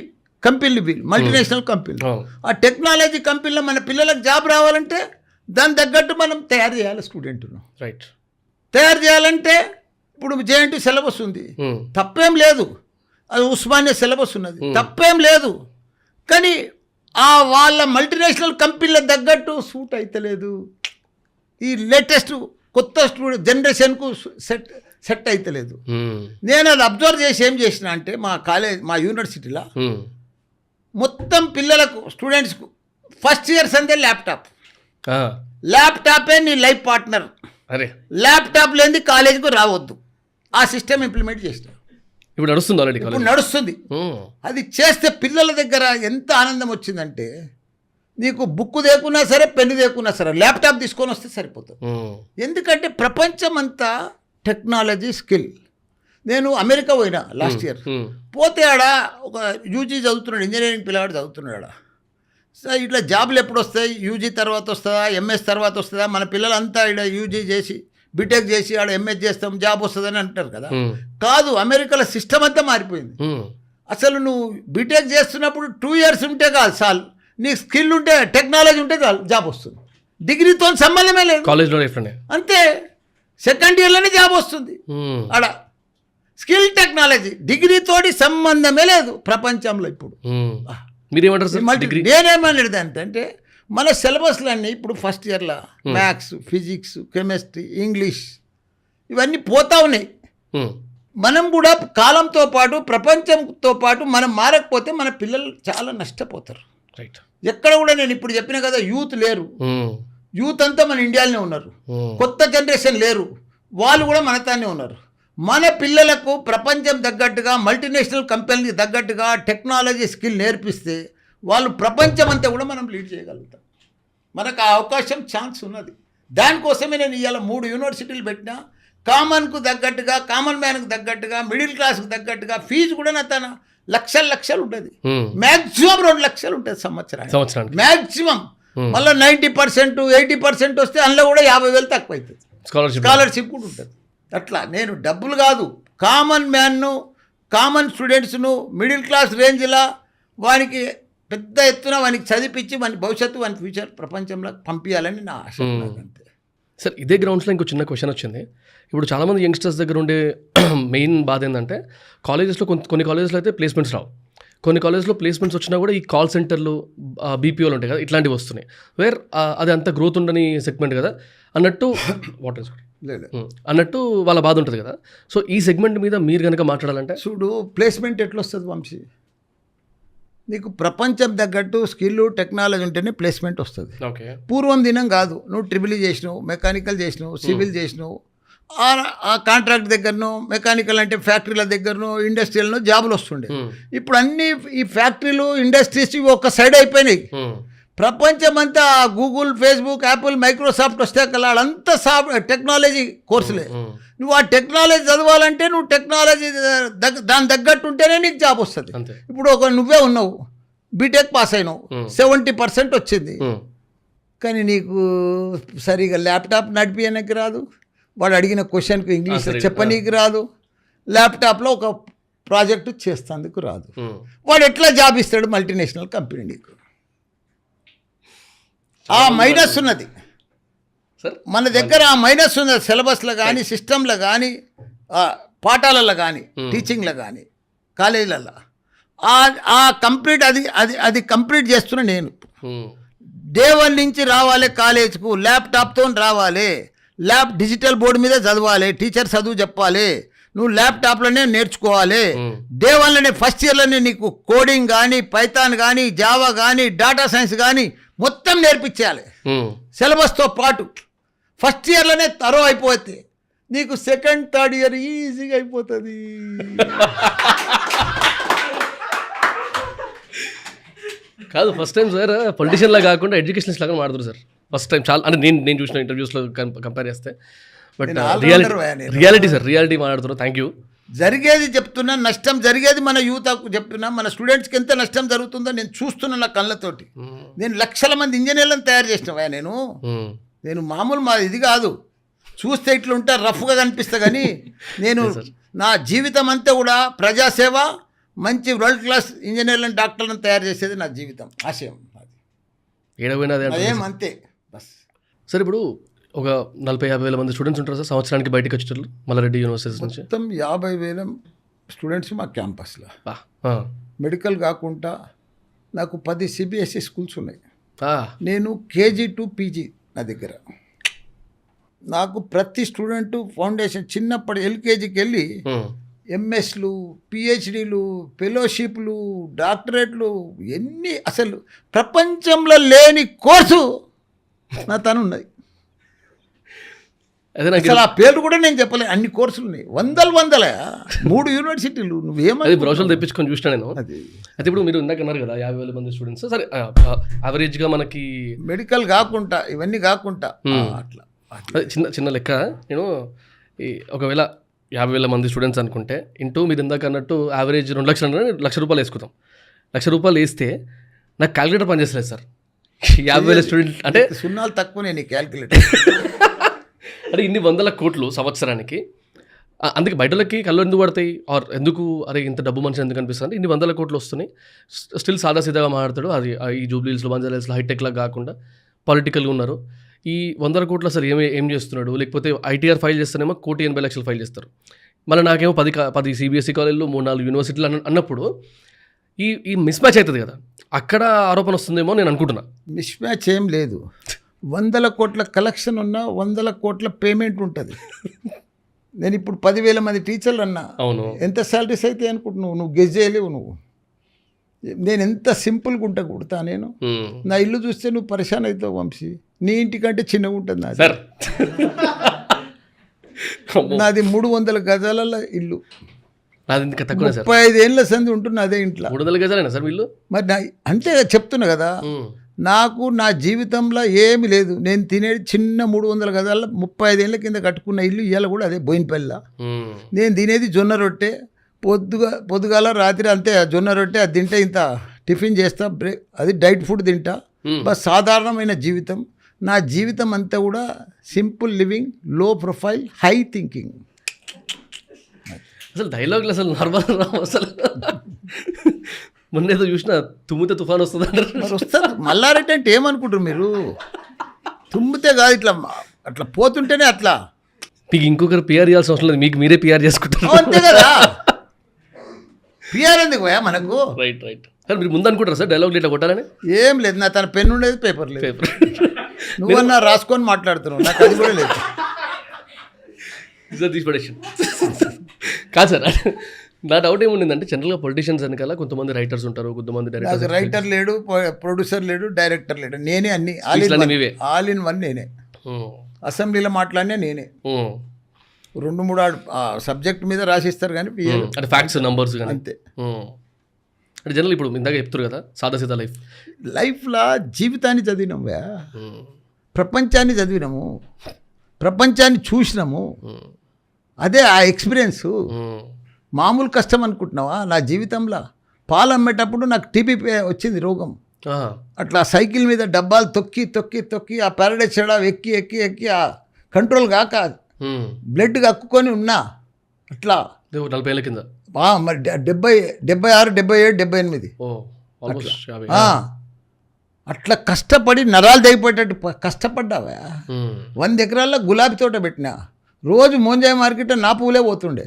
కంపెనీలు, వీళ్ళు మల్టీనేషనల్ కంపెనీలు. ఆ టెక్నాలజీ కంపెనీలో మన పిల్లలకు జాబ్ రావాలంటే దాని తగ్గట్టు మనం తయారు చేయాలి స్టూడెంట్ను. రైట్. తయారు చేయాలంటే ఇప్పుడు JNT సిలబస్ ఉంది, తప్పేం లేదు. అది ఉస్మానియా సిలబస్ ఉన్నది, తప్పేం లేదు. కానీ ఆ వాళ్ళ మల్టీనేషనల్ కంపెనీల తగ్గట్టు సూట్ అవుతలేదు. ఈ లేటెస్ట్ కొత్త జనరేషన్కు సెట్ అవుతలేదు. నేను అది అబ్జర్వ్ చేసి ఏం చేసిన అంటే మా యూనివర్సిటీలో మొత్తం పిల్లలకు, స్టూడెంట్స్కు ఫస్ట్ ఇయర్స్ అంతే ల్యాప్టాపే నీ లైఫ్ పార్ట్నర్. అరే, ల్యాప్టాప్ లేని కాలేజీకి రావద్దు. ఆ సిస్టమ్ ఇంప్లిమెంట్ చేసిన. ఇప్పుడు నడుస్తుంది ఆల్రెడీ, ఇప్పుడు నడుస్తుంది. అది చేస్తే పిల్లల దగ్గర ఎంత ఆనందం వచ్చిందంటే, నీకు బుక్ దేకున్నా సరే, పెన్ను దేకున్నా సరే, ల్యాప్టాప్ తీసుకొని వస్తే సరిపోతుంది. ఎందుకంటే ప్రపంచం అంతా టెక్నాలజీ స్కిల్. నేను అమెరికా పోయినా లాస్ట్ ఇయర్. పోతే ఆడ ఒక యూజీ చదువుతున్నాడు, ఇంజనీరింగ్ పిల్లవాడు చదువుతున్నాడు. సో ఇట్లా జాబులు ఎప్పుడు వస్తాయి? యూజీ తర్వాత వస్తుందా, MS తర్వాత వస్తుందా? మన పిల్లలంతా ఇక్కడ యూజీ చేసి, బీటెక్ చేసి ఆడ MS చేస్తాం, జాబ్ వస్తుందని అంటారు కదా. కాదు, అమెరికాలో సిస్టమ్ అంతా మారిపోయింది. అసలు నువ్వు బీటెక్ చేస్తున్నప్పుడు 2 years ఉంటే కాదు చాలు, నీ స్కిల్ ఉంటే, టెక్నాలజీ ఉంటే చాలు, జాబ్ వస్తుంది. డిగ్రీతో సంబంధమే లేదు, కాలేజ్లో అంతే. సెకండ్ ఇయర్లోనే జాబ్ వస్తుంది ఆడ. స్కిల్, టెక్నాలజీ, డిగ్రీతోటి సంబంధమే లేదు ప్రపంచంలో ఇప్పుడు. మీరేమంటారు సార్? నేనేమనేది అంటే, మన సిలబస్లన్నీ ఇప్పుడు ఫస్ట్ ఇయర్లో మ్యాథ్స్, ఫిజిక్స్, కెమిస్ట్రీ, ఇంగ్లీష్ ఇవన్నీ పోతా ఉన్నాయి. మనం కూడా కాలంతో పాటు, ప్రపంచంతో పాటు మనం మారకపోతే మన పిల్లలు చాలా నష్టపోతారు. రైట్. ఎక్కడ కూడా నేను ఇప్పుడు చెప్పిన కదా, యూత్ లేరు. యూత్ అంతా మన ఇండియాలోనే ఉన్నారు. కొత్త జనరేషన్ లేరు, వాళ్ళు కూడా మనతానే ఉన్నారు. మన పిల్లలకు ప్రపంచం తగ్గట్టుగా, మల్టీనేషనల్ కంపెనీకి తగ్గట్టుగా టెక్నాలజీ స్కిల్ నేర్పిస్తే వాళ్ళు ప్రపంచం అంతా కూడా మనం లీడ్ చేయగలుగుతాం. మనకు ఆ అవకాశం, ఛాన్స్ ఉన్నది. దానికోసమే నేను ఇవాళ 3 యూనివర్సిటీలు పెట్టినా. కామన్కు తగ్గట్టుగా, కామన్ మ్యాన్కు తగ్గట్టుగా, మిడిల్ క్లాస్కు తగ్గట్టుగా. ఫీజు కూడా నా తన లక్షలు ఉంటుంది. మ్యాక్సిమం 2 లక్షలు ఉంటుంది సంవత్సరానికి మ్యాక్సిమం. మళ్ళీ 90%, 80% వస్తే అందులో కూడా 50,000 తక్కువ అవుతుంది. స్కాలర్షిప్ కూడా ఉంటుంది. అట్లా నేను డబ్బులు కాదు, కామన్ మ్యాన్ను, కామన్ స్టూడెంట్స్ను, మిడిల్ క్లాస్ రేంజ్లో వానికి పెద్ద ఎత్తున వానికి చదివించి వాని భవిష్యత్తు, వాని ఫ్యూచర్ ప్రపంచంలో పంపించాలని నా ఆశ. అంతే సార్. ఇదే గ్రౌండ్స్లో ఇంకో చిన్న క్వశ్చన్ వచ్చింది. ఇప్పుడు చాలామంది యంగ్స్టర్స్ దగ్గర ఉండే మెయిన్ బాధ ఏంటంటే, కాలేజెస్లో కొన్ని కాలేజెస్లో అయితే ప్లేస్మెంట్స్ రావు, కొన్ని కాలేజ్లో ప్లేస్మెంట్స్ వచ్చినా కూడా ఈ కాల్ సెంటర్లు బీపీఓలు ఉంటాయి కదా ఇట్లాంటివి వస్తున్నాయి వేర్ అది అంత గ్రోత్ ఉండని సెగ్మెంట్ కదా అన్నట్టు వాటర్ లేదు అన్నట్టు వాళ్ళ బాధ ఉంటుంది కదా. సో ఈ సెగ్మెంట్ మీద మీరు కనుక మాట్లాడాలంటే చూడు, ప్లేస్మెంట్ ఎట్లా వస్తుంది వంశీ? నీకు ప్రపంచం తగ్గట్టు స్కిల్ టెక్నాలజీ ఉంటేనే ప్లేస్మెంట్ వస్తుంది. ఓకే, పూర్వం దినం కాదు. నువ్వు ట్రిపుల్ చేసినావు, మెకానికల్ చేసినావు, సివిల్ చేసినావు, ఆ కాంట్రాక్ట్ దగ్గరనో, మెకానికల్ అంటే ఫ్యాక్టరీల దగ్గరనో, ఇండస్ట్రియల్నో జాబులు వస్తుండే. ఇప్పుడు అన్ని ఈ ఫ్యాక్టరీలు, ఇండస్ట్రీస్ ఒక సైడ్ అయిపోయినాయి. ప్రపంచం అంతా గూగుల్, ఫేస్బుక్, యాపిల్, మైక్రోసాఫ్ట్ వస్తే కదా అంతా టెక్నాలజీ కోర్సులే. నువ్వు ఆ టెక్నాలజీ చదవాలంటే నువ్వు టెక్నాలజీ దాని తగ్గట్టు ఉంటేనే నీకు జాబ్ వస్తుంది. ఇప్పుడు నువ్వే ఉన్నావు, బీటెక్ పాస్ అయినావు, 70% వచ్చింది, కానీ నీకు సరిగా ల్యాప్టాప్ నడిపియడానికి రాదు, వాడు అడిగిన క్వశ్చన్కి ఇంగ్లీష్ చెప్పనీకి రాదు, ల్యాప్టాప్లో ఒక ప్రాజెక్టు చేస్తేందుకు రాదు. వాడు ఎట్లా జాబ్ ఇస్తాడు మల్టీనేషనల్ కంపెనీ? నీకు ఆ మైనస్ ఉన్నది మన దగ్గర, ఆ మైనస్ ఉన్నది సిలబస్లో కానీ, సిస్టంలో కానీ, పాఠాలలో కానీ, టీచింగ్లో కానీ, కాలేజీలలో ఆ కంప్లీట్ అది కంప్లీట్ చేస్తున్నా నేను. డే 1 నుంచి రావాలి కాలేజ్కు, ల్యాప్టాప్తో రావాలి, డిజిటల్ బోర్డు మీద చదవాలి, టీచర్ చదువు చెప్పాలి, నువ్వు ల్యాప్టాప్లోనే నేర్చుకోవాలి. డే 1లోనే ఫస్ట్ ఇయర్లోనే నీకు కోడింగ్ కానీ, పైథాన్ కానీ, జావా కానీ, డేటా సైన్స్ కానీ మొత్తం నేర్పించాలి సిలబస్తో పాటు. ఫస్ట్ ఇయర్లోనే తరో అయిపోతే నీకు సెకండ్, థర్డ్ ఇయర్ ఈజీగా అయిపోతుంది. కాదు, ఫస్ట్ టైం సార్ పొలిటీషియన్లా కాకుండా ఎడ్యుకేషనిస్ట్ లాగా మాట్లాడుతారు సార్. ఫస్ట్ టైం చాలా, అంటే నేను చూసిన ఇంటర్వ్యూస్లో కంపేర్ చేస్తే. బట్ రియాలిటీ సార్, రియాలిటీ మాట్లాడుతున్నారు. Thank you. జరిగేది చెప్తున్నా, నష్టం జరిగేది మన యూత్కు చెప్తున్నా, మన స్టూడెంట్స్కి ఎంత నష్టం జరుగుతుందో నేను చూస్తున్నా నా కళ్ళతోటి. నేను లక్షల మంది ఇంజనీర్లను తయారు చేసినవా నేను మామూలు ఇది కాదు, చూస్తే ఇట్లా ఉంటా రఫ్గా కనిపిస్తా, కానీ నేను నా జీవితం అంతా కూడా ప్రజాసేవ, మంచి వరల్డ్ క్లాస్ ఇంజనీర్లను, డాక్టర్లను తయారు చేసేది నా జీవితం ఆశయం. అంతే బస్. సార్ ఇప్పుడు ఒక 40-50 వేల మంది స్టూడెంట్స్ ఉంటారు సార్ సంవత్సరానికి బయటకు వచ్చేటట్లు మల్లారెడ్డి యూనివర్సిటీ నుంచి? మొత్తం 50,000 స్టూడెంట్స్ మా క్యాంపస్లో. మెడికల్ కాకుండా నాకు 10 CBSE స్కూల్స్ ఉన్నాయి. నేను KG to PG నా దగ్గర. నాకు ప్రతి స్టూడెంట్ ఫౌండేషన్ చిన్నప్పటి LKGకి వెళ్ళి MSలు, PhDలు, ఫెలోషిప్లు, డాక్టరేట్లు, ఎన్ని అసలు ప్రపంచంలో లేని కోర్సు నా తను ఉన్నది. అసలు ఆ పేర్లు కూడా నేను చెప్పలేదు, అన్ని కోర్సులు ఉన్నాయి, వందల 3 యూనివర్సిటీలు. నువ్వేమో బ్రౌజర్లు తెప్పించుకొని చూసినా నేను. అయితే ఇప్పుడు మీరు ఇందాక అన్నారు కదా 50,000 మంది స్టూడెంట్స్, సరే యావరేజ్గా మనకి మెడికల్ కాకుండా ఇవన్నీ కాకుండా అట్లా చిన్న లెక్క. నేను ఒకవేళ 50,000 మంది స్టూడెంట్స్ అనుకుంటే ఇంటూ మీరు ఇందాక అన్నట్టు యావరేజ్ 2 లక్షలు అంటే ₹1,00,000 వేసుకుందాం. ₹1,00,000 వేస్తే నాకు క్యాలిక్యులేటర్ పనిచేస్తలేదు సార్. 50,000 స్టూడెంట్ అంటే సున్నాలు తక్కువ. నేను క్యాలిక్యులేటర్ అంటే ఇన్ని 100 కోట్లు సంవత్సరానికి. అందుకే బయటలకి కళ్ళు ఎందుకు పడతాయి, ఆర్ ఎందుకు అరే ఇంత డబ్బు మనిషి ఎందుకు అనిపిస్తుంది అంటే ఇన్ని 100 కోట్లు వస్తున్నాయి, స్టిల్ సాదాసీదాగా మాట్లాడతాడు. అది ఈ జూబ్లీహిల్స్లో, బంజారాహిల్స్లో హైటెక్లా కాకుండా పొలిటికల్గా ఉన్నారు. ఈ 100 కోట్లు అసలు ఏం చేస్తున్నాడు? లేకపోతే ITR ఫైల్ చేస్తేనేమో 1,80,00,000 ఫైల్ చేస్తారు. మళ్ళీ నాకేమో 10 CBSE కాలేజీలు, 3-4 యూనివర్సిటీలు అన్నప్పుడు ఈ మిస్ మ్యాచ్ అవుతుంది కదా, అక్కడ ఆరోపణ వస్తుందేమో నేను అనుకుంటున్నా. మిస్ మ్యాచ్ ఏం లేదు. 100 కోట్ల కలెక్షన్ ఉన్నా 100 కోట్ల పేమెంట్ ఉంటుంది. నేను ఇప్పుడు 10,000 మంది టీచర్లు అన్నా, అవును, ఎంత శాలరీస్ అయితే అనుకుంటున్నావు? నువ్వు గెస్ చేయలేవు. నేను ఎంత సింపుల్గా ఉంటా కుడతా. నేను నా ఇల్లు చూస్తే నువ్వు పరిశాన్ అవుతావు వంశీ. నీ ఇంటికంటే చిన్నగా ఉంటుంది నాది. నాది 300 గజాల ఇల్లు. 35 ఏళ్ళ సంది ఉంటున్నా అదే ఇంట్లో. 300 గజాలేనా సార్ వీళ్ళు? మరి అంతే చెప్తున్నా కదా. నాకు నా జీవితంలో ఏమి లేదు. నేను తినేది చిన్న 300 గజాల్లో 35 ఏళ్ళ కింద కట్టుకున్న ఇల్లు ఇవాళ కూడా అదే బోయినపల్లిలో. నేను తినేది జొన్న రొట్టె, పొద్దుగాల రాత్రి అంతే జొన్న రొట్టె. అది తింటే ఇంత టిఫిన్ చేస్తా, అది డైట్ ఫుడ్ తింటా. బస్ సాధారణమైన జీవితం. నా జీవితం అంతా కూడా సింపుల్ లివింగ్, లో ప్రొఫైల్, హై థింకింగ్. అసలు డైలాగులు అసలు నార్మల్ రావు. అసలు మొన్నేదో చూసిన తుమ్మితే తుఫాన్ వస్తుంది అంటారు. వస్తుంది. మల్లారెడ్డి అంటే ఏమనుకుంటారు మీరు? తుమ్మితే కాదు, ఇట్లా అట్లా పోతుంటేనే అట్లా. మీకు ఇంకొకరు PR చేయాల్సిన అవసరం లేదు, మీకు మీరే PR చేసుకుంటారు. అంతే కదా. పిఆర్ ఎందుకు పోయా మనకు? రైట్ రైట్ సార్ మీరు ముందు అనుకుంటారా సార్ డైలాగ్ ఇట్లా కొట్టాలని? ఏం లేదు, నా తన పెన్ ఉండేది, పేపర్ లేదు. పేపర్ నువ్వన్నా రాసుకొని మాట్లాడుతున్నావు, నాకు అది కూడా లేదు. తీసిపడేషన్ కాదు సార్. నా డౌట్ ఏముండిందంటే జనరల్గా పొలిటీషియన్స్ వెనకాల కొంతమంది రైటర్స్ ఉంటారు, కొంతమంది నాకు డైరెక్టర్స్. రైటర్ లేడు, ప్రొడ్యూసర్ లేడు, డైరెక్టర్ లేడు, నేనే అన్ని మీవే. ఆల్ ఇన్ వన్ నేనే. అసెంబ్లీలో మాట్లాడినా నేనే. 2-3 సబ్జెక్ట్ మీద రాసిస్తారు కానీ పియ్యను. అంటే ఫ్యాక్ట్స్ నంబర్స్ కానీ అంతే. అంటే జనరల్ ఇప్పుడు ఇందాక చెప్తారు కదా సాదా సీదా లైఫ్. లైఫ్లో జీవితాన్ని చదివినాము, ప్రపంచాన్ని చదివినాము, ప్రపంచాన్ని చూసినాము. అదే ఆ ఎక్స్పీరియన్స్. మామూలు కష్టం అనుకుంటున్నావా? నా జీవితంలో పాలు అమ్మేటప్పుడు నాకు టీబీ వచ్చింది రోగం. అట్లా సైకిల్ మీద డబ్బాలు తొక్కి తొక్కి తొక్కి ఆ ప్యారడైజ్ చెడా ఎక్కి ఎక్కి ఎక్కి ఆ కంట్రోల్ కాక బ్లడ్ కక్కుకొని ఉన్నా. అట్లా 40 ఏళ్ళ కింద మరి 76, 77, 78 అట్లా కష్టపడి నరాలు తెగిపోయేటట్టు కష్టపడ్డావా? 100 ఎకరాల్లో గులాబీ తోట పెట్టినా. రోజు మోంజాయి మార్కెట్ నా పూలే పోతుండే.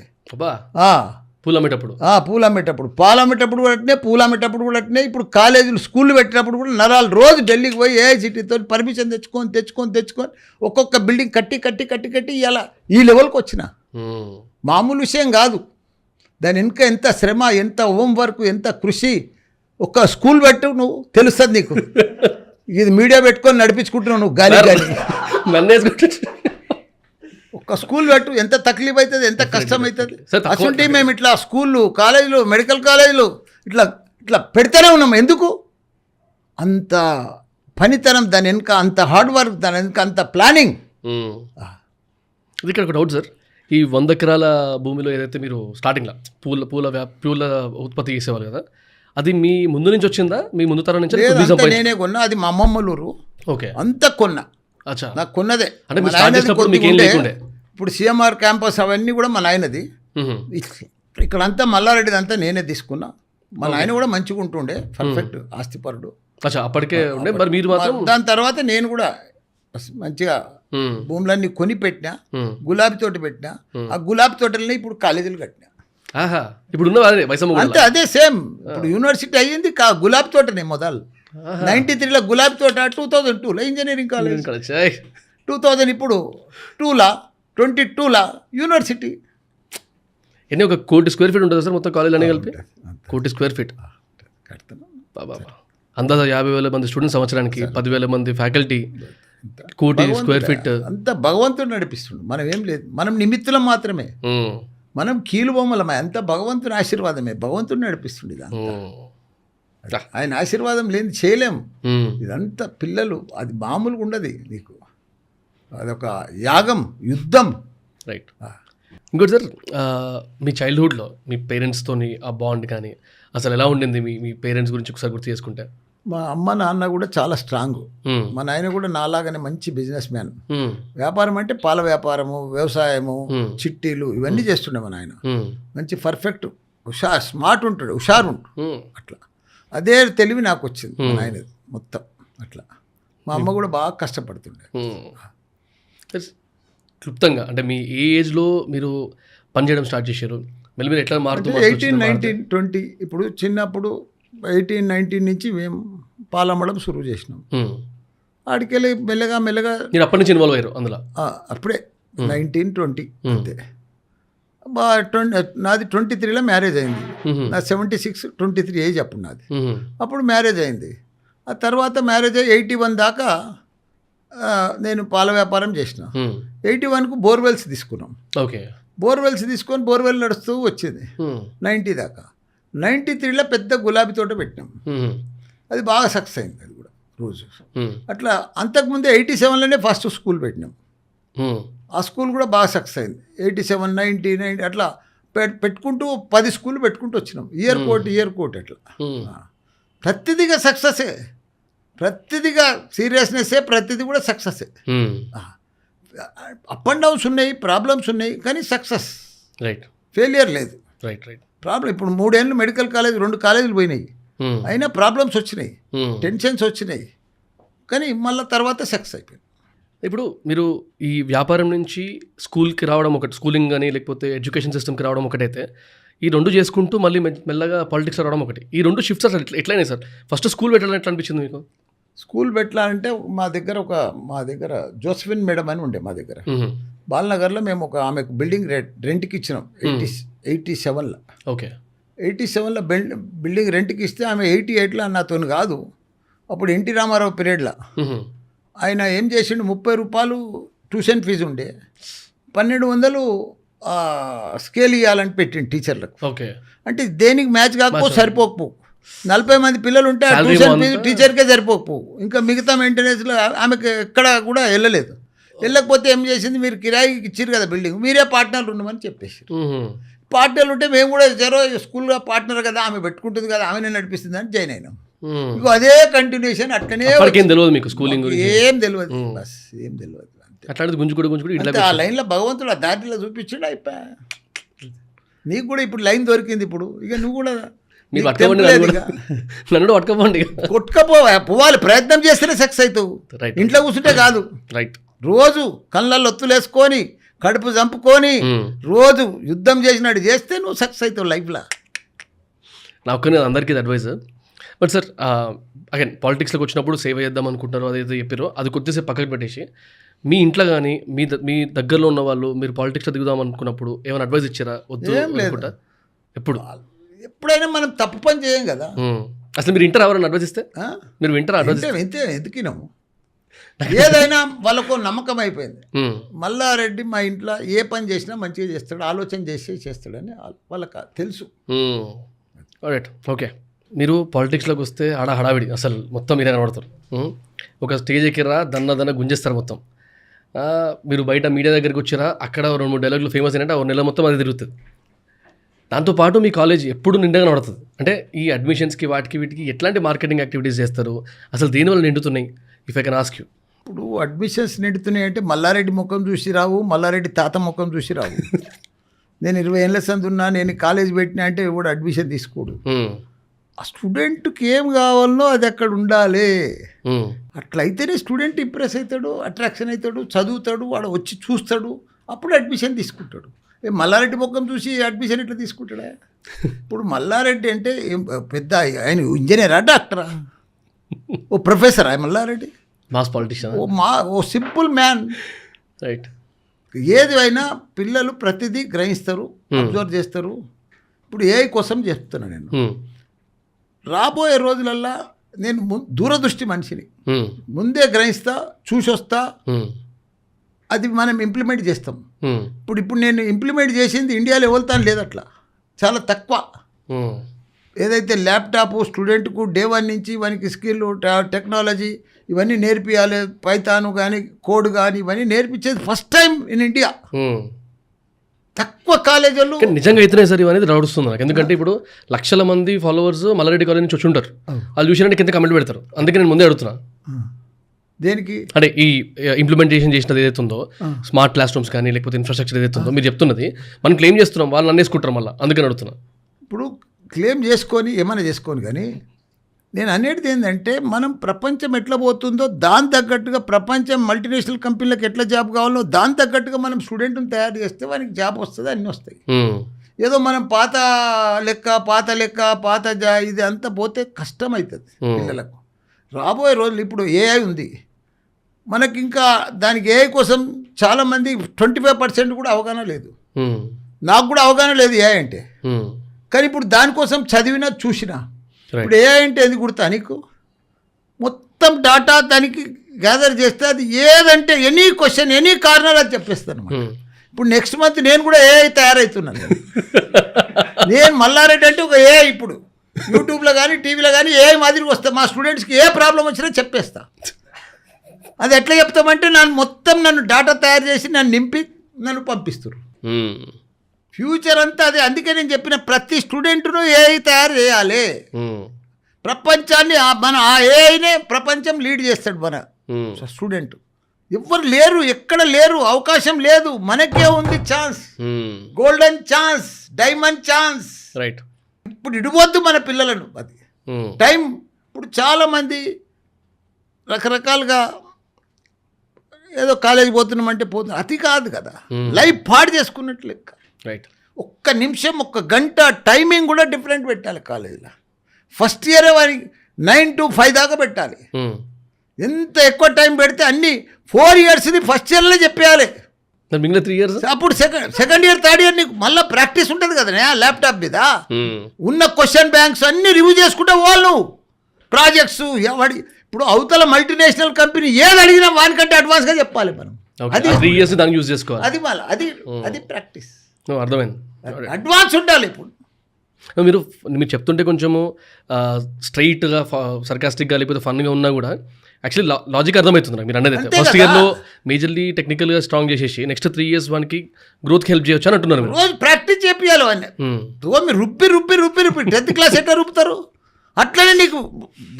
పూలు అమ్మేటప్పుడు పాలు అమ్మేటప్పుడు కూడా అట్నే, పూలు అమ్మేటప్పుడు కూడా అట్నే. ఇప్పుడు కాలేజీలు స్కూళ్ళు పెట్టినప్పుడు కూడా నరాలు రోజు ఢిల్లీకి పోయి ఏఐసిటీతో పర్మిషన్ తెచ్చుకొని ఒక్కొక్క బిల్డింగ్ కట్టి ఇలా ఈ లెవెల్కి వచ్చిన. మామూలు విషయం కాదు. దాని ఇంకా ఎంత శ్రమ, ఎంత హోంవర్క్, ఎంత కృషి. ఒక్క స్కూల్ పెట్టు నువ్వు, తెలుస్తుంది నీకు. ఇది మీడియా పెట్టుకొని నడిపించుకుంటున్నావు నువ్వు గాలి. ఒక్క స్కూల్ పెట్టు, ఎంత తక్లీఫ్ అవుతుంది, ఎంత కష్టం అవుతుంది. అసలు మేము ఇట్లా స్కూళ్ళు, కాలేజీలు, మెడికల్ కాలేజీలు ఇట్లా పెడితేనే ఉన్నాము. ఎందుకు అంత పనితనం దాని వెనుక, అంత హార్డ్ వర్క్ దాని వెనుక, అంత ప్లానింగ్. ఇక్కడ ఒక డౌట్ సార్. ఈ 100 ఎకరాల భూమిలో ఏదైతే మీరు స్టార్టింగ్లో పూల ఉత్పత్తి చేసేవాళ్ళు కదా, అది మీ ముందు నుంచి వచ్చిందా, మీ ముందు తరం నుంచి? నేనే కొన్నా, అది మా అమ్మమ్మలూరు. ఓకే, అంతా కొన్నా. నాకు కొన్నదే. ఇప్పుడు సిఎంఆర్ క్యాంపస్ అవన్నీ కూడా మా నాయనది. ఇక్కడంతా మల్లారెడ్డిది అంతా నేనే తీసుకున్నా. మా నాయన కూడా మంచిగా ఉంటుండే, పర్ఫెక్ట్ ఆస్తిపరుడు. అప్పటికే ఉండే. మరి మీరు మాత్రం దాని తర్వాత నేను కూడా మంచిగా భూములన్నీ కొని పెట్టినా, గులాబీ తోట పెట్టినా. ఆ గులాబీ తోటలనే ఇప్పుడు కాలేజీలు కట్టినా. ఇప్పుడు అంటే అదే సేమ్. ఇప్పుడు యూనివర్సిటీ అయ్యింది గులాబీ తోటనే మొదలు. 93లో గులాబీ తోట, 2002లో ఇంజనీరింగ్ కాలేజ్, 2000 ఇప్పుడు 22లా యూనివర్సిటీ. ఎన్ని ఒక 1 కోటి స్క్వేర్ ఫీట్ ఉంటుంది సార్ మొత్తం కాలేజ్ అన్నీ కలిపి? 1 కోటి స్క్వేర్ ఫీట్ అందాజ 50,000 మంది స్టూడెంట్స్ సంవత్సరానికి, 10,000 మంది ఫ్యాకల్టీ, 1 కోటి స్క్వేర్ ఫీట్. అంతా భగవంతుడు నడిపిస్తుండు. మనం ఏం లేదు, మనం నిమిత్తులం మాత్రమే. మనం కీలు బొమ్మలమే. అంత భగవంతుని ఆశీర్వాదమే. భగవంతుడు నడిపిస్తుండే ఇదంతా. ఆయన ఆశీర్వాదం లేని చేయలేం ఇదంతా. పిల్లలు అది మామూలుగా ఉండదు నీకు, అదొక యాగం, యుద్ధం. రైట్. ఇంకోటి సార్, మీ చైల్డ్హుడ్లో మీ పేరెంట్స్తోని ఆ బాండ్ కానీ అసలు ఎలా ఉండింది? మీ పేరెంట్స్ గురించి ఒకసారి గుర్తు చేసుకుంటే. మా అమ్మ నాన్న కూడా చాలా స్ట్రాంగ్. మా నాయన కూడా నాలాగానే మంచి బిజినెస్ మ్యాన్. వ్యాపారం అంటే పాల వ్యాపారము, వ్యవసాయము, చిట్టీలు ఇవన్నీ చేస్తుండే మా నాయన. మంచి పర్ఫెక్ట్ స్మార్ట్ ఉంటాడు, హుషారు ఉంటాడు. అట్లా అదే తెలివి నాకు వచ్చింది మా నాయనది మొత్తం. అట్లా మా అమ్మ కూడా బాగా కష్టపడుతుండే. క్లుప్తంగా అంటే మీ ఏ ఏజ్లో మీరు పనిచేయడం స్టార్ట్ చేశారు? మళ్ళీ మీరు ఎట్లా మారుతూ 18, 19, 20. ఇప్పుడు చిన్నప్పుడు 18, 19 నుంచి మేము పాలమ్మడం షురూ చేసినాం. ఆడికెళ్ళి మెల్లగా మీరు అప్పటి నుంచి ఇన్వాల్వ్ అయ్యారు అందులో? అప్పుడే 19, 20 అంతే. నాది 23లో మ్యారేజ్ అయింది. నా 76, 23 ఏజ్ అప్పుడు నాది. అప్పుడు మ్యారేజ్ అయింది. ఆ తర్వాత మ్యారేజ్ అయ్యి 81 దాకా నేను పాల వ్యాపారం చేసిన. 81కు బోర్వెల్స్ తీసుకున్నాం. ఓకే, బోర్వెల్స్ తీసుకొని బోర్వెల్ నడుస్తూ వచ్చింది 90 దాకా. 93లో పెద్ద గులాబీ తోట పెట్టినాం. అది బాగా సక్సెస్ అయింది. అది కూడా రోజు అట్లా. అంతకుముందు 87లోనే ఫస్ట్ స్కూల్ పెట్టినాం. ఆ స్కూల్ కూడా బాగా సక్సెస్ అయింది. 87, 90, 90 అట్లా పెట్టుకుంటూ 10 స్కూళ్ళు పెట్టుకుంటూ వచ్చినాం. ఇయర్ కోట్ అట్లా. ప్రతిదిగా సక్సెసే, ప్రతిదిగా సీరియస్నెస్సే, ప్రతిదీ కూడా సక్సెసే. అప్ అండ్ డౌన్స్ ఉన్నాయి, ప్రాబ్లమ్స్ ఉన్నాయి, కానీ సక్సెస్. రైట్. ఫెయిలియర్ లేదు. Right right. ప్రాబ్లం ఇప్పుడు 3 ఏళ్ళు మెడికల్ కాలేజ్, 2 కాలేజీలు పోయినాయి. అయినా ప్రాబ్లమ్స్ వచ్చినాయి, టెన్షన్స్ వచ్చినాయి, కానీ మళ్ళీ తర్వాత సక్సెస్ అయిపోయింది. ఇప్పుడు మీరు ఈ వ్యాపారం నుంచి స్కూల్కి రావడం ఒకటి, స్కూలింగ్ కానీ లేకపోతే ఎడ్యుకేషన్ సిస్టమ్కి రావడం ఒకటైతే, ఈ రెండు చేసుకుంటూ మళ్ళీ మెల్లగా పాలిటిక్స్ రావడం ఒకటి. ఈ రెండు షిఫ్ట్స్ అసలు ఎట్లయినాయి సార్? ఫస్ట్ స్కూల్ పెట్టాలని ఎట్లా అనిపించింది మీకు? స్కూల్ పెట్టాలంటే మా దగ్గర జోసఫిన్ మేడం అని ఉండే మా దగ్గర బాలనగర్లో. మేము ఆమెకు బిల్డింగ్ రెంట్కి ఇచ్చినాం 87లో. ఓకే. 87లో బిల్డింగ్ రెంట్కి ఇస్తే ఆమె 88లో నాతో కాదు, అప్పుడు ఎన్టీ రామారావు పీరియడ్లో ఆయన ఏం చేసిండు, 30 రూపాయలు ట్యూషన్ ఫీజు ఉండే, 1200 స్కేల్ ఇవ్వాలని పెట్టిండు టీచర్లకు. ఓకే. అంటే దేనికి మ్యాచ్ కాకపో సరిపోకపో, 40 మంది పిల్లలు ఉంటే ఆ ట్యూషన్ ఫీజు టీచర్కే సరిపోకపో, ఇంకా మిగతా మెయింటెనెన్స్లో ఆమెకు ఎక్కడ కూడా వెళ్ళలేదు. వెళ్ళకపోతే ఏం చేసింది, మీరు కిరాయికి ఇచ్చారు కదా బిల్డింగ్, మీరే పార్ట్నర్లు ఉండమని చెప్పేసి. పార్ట్నర్లు ఉంటే మేము కూడా జరో స్కూల్గా పార్ట్నర్ కదా, ఆమె పెట్టుకుంటుంది కదా, ఆమెనే నడిపిస్తుంది అని జాయిన్ అయినాం. ఇంకో అదే కంటిన్యూషన్ అట్లనే. తెలియదు మీకు స్కూలింగ్? ఏం తెలియదు, బస్ ఏం తెలియదు. అట్లాంటి గుంజుకుడు ఆ లైన్లో భగవంతుడు ఆ దారిలో చూపించాడు, అయిపోయా. నీకు కూడా ఇప్పుడు లైన్ దొరికింది, ఇప్పుడు ఇక నువ్వు కూడా నన్ను పట్టుకోపోండి, పోవాలి, ప్రయత్నం చేస్తేనే సక్సెస్ అవుతావు, ఇంట్లో కూర్చుంటే కాదు. రైట్. రోజు కళ్ళల్లో ఒత్తులేసుకొని కడుపు చంపుకొని రోజు యుద్ధం చేసినట్టు చేస్తే నువ్వు సక్సెస్ అవుతావు లైఫ్లో. నాకు అందరికీ అడ్వైజ్. బట్ సార్ అగైన్ పాలిటిక్స్లోకి వచ్చినప్పుడు సేవ చేద్దాం అనుకుంటారు, అదేదో చెప్పారో అది కొద్దిసేపు పక్కకు పెట్టేసి మీ ఇంట్లో కానీ మీ దగ్గరలో ఉన్న వాళ్ళు మీరు పాలిటిక్స్లో దిగుదాం అనుకున్నప్పుడు ఏమైనా అడ్వైజ్ ఇచ్చారా? వద్దు అనుకుంటా. ఎప్పుడైనా మనం తప్పు పని చేయం కదా. అసలు మీరు ఇంటర్ ఎవరైనా అడ్వైజ్ ఇస్తే మీరు వింటారా? అడ్వైజ్ ఎందుకినాము, ఏదైనా వాళ్ళకు నమ్మకం అయిపోయింది. మల్లారెడ్డి మా ఇంట్లో ఏ పని చేసినా మంచిగా చేస్తాడు, ఆలోచన చేస్తాడని వాళ్ళకి తెలుసు. రైట్. ఓకే. మీరు పాలిటిక్స్లోకి వస్తే హడావిడి అసలు మొత్తం మీరే కనబడతారు. ఒక స్టేజ్ ఎక్కిరా దన్న గుంజేస్తారు మొత్తం. మీరు బయట మీడియా దగ్గరికి వచ్చారా, అక్కడ 2-3 డైలాగులు ఫేమస్ అయినట్టు 1 నెల మొత్తం అది తిరుగుతుంది. దాంతోపాటు మీ కాలేజ్ ఎప్పుడు నిండగా నడుతుంది. అంటే ఈ అడ్మిషన్స్కి వీటికి ఎట్లాంటి మార్కెటింగ్ యాక్టివిటీస్ చేస్తారు, అసలు దేనివల్ల నిండుతున్నాయి? If I can ask you. ఇప్పుడు అడ్మిషన్స్ నిండుతున్నాయి అంటే మల్లారెడ్డి ముఖం చూసి రావు, మల్లారెడ్డి తాత ముఖం చూసి రావు. నేను 20 ఏళ్ళ సందున్నా, నేను కాలేజ్ పెట్టినా అంటే ఎవడు అడ్మిషన్ తీసుకోడు. ఆ స్టూడెంట్కి ఏం కావాలనో అది అక్కడ ఉండాలి. అట్లయితేనే స్టూడెంట్ ఇంప్రెస్ అవుతాడు, అట్రాక్షన్ అవుతాడు, చదువుతాడు, వాడు వచ్చి చూస్తాడు, అప్పుడు అడ్మిషన్ తీసుకుంటాడు. మల్లారెడ్డి ముఖం చూసి అడ్మిషన్ ఎట్లా తీసుకుంటాడా? ఇప్పుడు మల్లారెడ్డి అంటే పెద్ద ఆయన ఇంజనీరా, డాక్టరా, ఓ ప్రొఫెసరా మల్లారెడ్డి? మాస్ పాలిటిషియన్, ఓ సింపుల్ మ్యాన్. రైట్. ఏది అయినా పిల్లలు ప్రతిదీ గ్రహిస్తారు, అబ్జర్వ్ చేస్తారు. ఇప్పుడు ఏ కోసం చెప్తున్నా నేను, రాబోయే రోజులల్లా నేను దూరదృష్టి మనిషిని, ముందే గ్రహిస్తా, చూసొస్తా, అది మనం ఇంప్లిమెంట్ చేస్తాం. ఇప్పుడు నేను ఇంప్లిమెంట్ చేసింది ఇండియాలో ఎవరితాను లేదు, అట్లా చాలా తక్కువ. ఏదైతే ల్యాప్టాప్ స్టూడెంట్కు డే 1 నుంచి వానికి స్కిల్, టెక్నాలజీ ఇవన్నీ నేర్పియాలి, పైథాను కానీ కోడ్ కానీ ఇవన్నీ నేర్పించేది ఫస్ట్ టైం ఇన్ ఇండియా. తక్కువ కాలేజీలు నిజంగా అయితేనే సార్ ఇవన్నీ నడుస్తుంది నాకు. ఎందుకంటే ఇప్పుడు లక్షల మంది ఫాలోవర్స్ మల్లారెడ్డి కాలేజ్ నుంచి వచ్చి ఉంటారు, వాళ్ళు చూసినట్టు కింద కమెంట్ పెడతారు. అందుకే నేను ముందే అడుగుతున్నా, దేనికి అంటే ఈ ఇంప్లిమెంటేషన్ చేసినది ఏదైతే ఉందో, స్మార్ట్ క్లాస్ రూమ్స్ కానీ లేకపోతే ఇన్ఫ్రాస్ట్రక్చర్ ఏదైతే ఉందో మీరు చెప్తున్నది మనం క్లెయిమ్ చేస్తున్నాం, వాళ్ళు అన్నేసుకుంటారు మళ్ళీ, అందుకని అడుగుతున్నా. ఇప్పుడు క్లెయిమ్ చేసుకొని ఏమైనా చేసుకొని, కానీ నేను అనేది ఏంటంటే మనం ప్రపంచం ఎట్లా పోతుందో దాని తగ్గట్టుగా, ప్రపంచం మల్టీనేషనల్ కంపెనీలకు ఎట్లా జాబ్ కావాలో దాని తగ్గట్టుగా మనం స్టూడెంట్ని తయారు చేస్తే వానికి జాబ్ వస్తుంది, అన్నీ వస్తాయి. ఏదో మనం పాత లెక్క ఇది అంతా పోతే కష్టం అవుతుంది పిల్లలకు. రాబోయే రోజులు ఇప్పుడు ఏఐ ఉంది మనకి, ఇంకా దానికి ఏఐ కోసం చాలామంది 25% కూడా అవగాహన లేదు. నాకు కూడా అవగాహన లేదు ఏఐ అంటే, కానీ ఇప్పుడు దానికోసం చదివినా చూసినా. ఇప్పుడు ఏఐ అంటే ఎందుకు గుర్తా నీకు, మొత్తం డాటా దానికి గ్యాదర్ చేస్తే అది ఏదంటే ఎనీ క్వశ్చన్ ఎనీ కారణాలు అది చెప్పేస్తాను. ఇప్పుడు నెక్స్ట్ మంత్ నేను కూడా ఏఐ తయారవుతున్నాను. నేను మల్లారెడ్డి అంటే ఒక ఏఐ ఇప్పుడు యూట్యూబ్లో కానీ టీవీలో కానీ ఏ మాదిరికి వస్తా, మా స్టూడెంట్స్కి ఏ ప్రాబ్లం వచ్చినా చెప్పేస్తా. అది ఎట్లా చెప్తామంటే నన్ను డాటా తయారు చేసి నన్ను నింపి నన్ను పంపిస్తారు. ఫ్యూచర్ అంతా అదే. అందుకే నేను చెప్పిన ప్రతి స్టూడెంట్ను ఏఐ తయారు చేయాలి. ప్రపంచాన్ని మన ఆ ఏఐనే ప్రపంచం లీడ్ చేస్తాడు మన స్టూడెంట్. ఎవ్వరు లేరు, ఎక్కడ లేరు, అవకాశం లేదు, మనకే ఉంది chance, golden chance, diamond chance. Right. ఇప్పుడు ఇడిపోద్దు మన పిల్లలను, అది టైం. ఇప్పుడు చాలామంది రకరకాలుగా ఏదో కాలేజీ పోతున్నామంటే పోతున్నారు, అది కాదు కదా, లైఫ్ పాడు చేసుకున్నట్లు లెక్క. రైట్. ఒక్క నిమిషం, ఒక్క గంట టైమింగ్ కూడా డిఫరెంట్ పెట్టాలి కాలేజీలో. ఫస్ట్ ఇయర్ వారికి 9 to 5 దాకా పెట్టాలి. ఎంత ఎక్కువ టైం పెడితే అన్ని 4 yearsది ఫస్ట్ ఇయర్లో చెప్పేయాలి. మిగిలిన 3 years అప్పుడు సెకండ్ ఇయర్ థర్డ్ ఇయర్ నీకు మళ్ళీ ప్రాక్టీస్ ఉంటుంది కదా ల్యాప్టాప్ మీద. ఉన్న క్వశ్చన్ బ్యాంక్స్ అన్ని రివ్యూ చేసుకుంటే వాళ్ళు ప్రాజెక్ట్స్ ఇప్పుడు అవతల మల్టీనేషనల్ కంపెనీ ఏది అడిగినా వానికంటే అడ్వాన్స్గా చెప్పాలి మనం. అది 3 years దాన్ని యూజ్ చేసుకోవాలి. అది మళ్ళీ అది ప్రాక్టీస్. అర్థమైంది. అడ్వాన్స్ ఉండాలి. ఇప్పుడు మీరు చెప్తుంటే కొంచెము స్ట్రైట్గా సర్కాస్టిక్గా లేకపోతే ఫన్గా ఉన్నా కూడా యాక్చువల్లీ లాజిక్ అర్థమవుతుంది నాకు మీరు అనేది. ఫస్ట్ ఇయర్లో మేజర్లీ టెక్నికల్గా స్ట్రాంగ్ చేసేసి నెక్స్ట్ 3 years వానికి గ్రోత్కి హెల్ప్ చేయొచ్చు అని అంటున్నారు. రోజు ప్రాక్టీస్ చేపియాలి వాడిని. మీరు రుప్పి 10th class ఎట్లా రుప్పుతారు? అట్లనే నీకు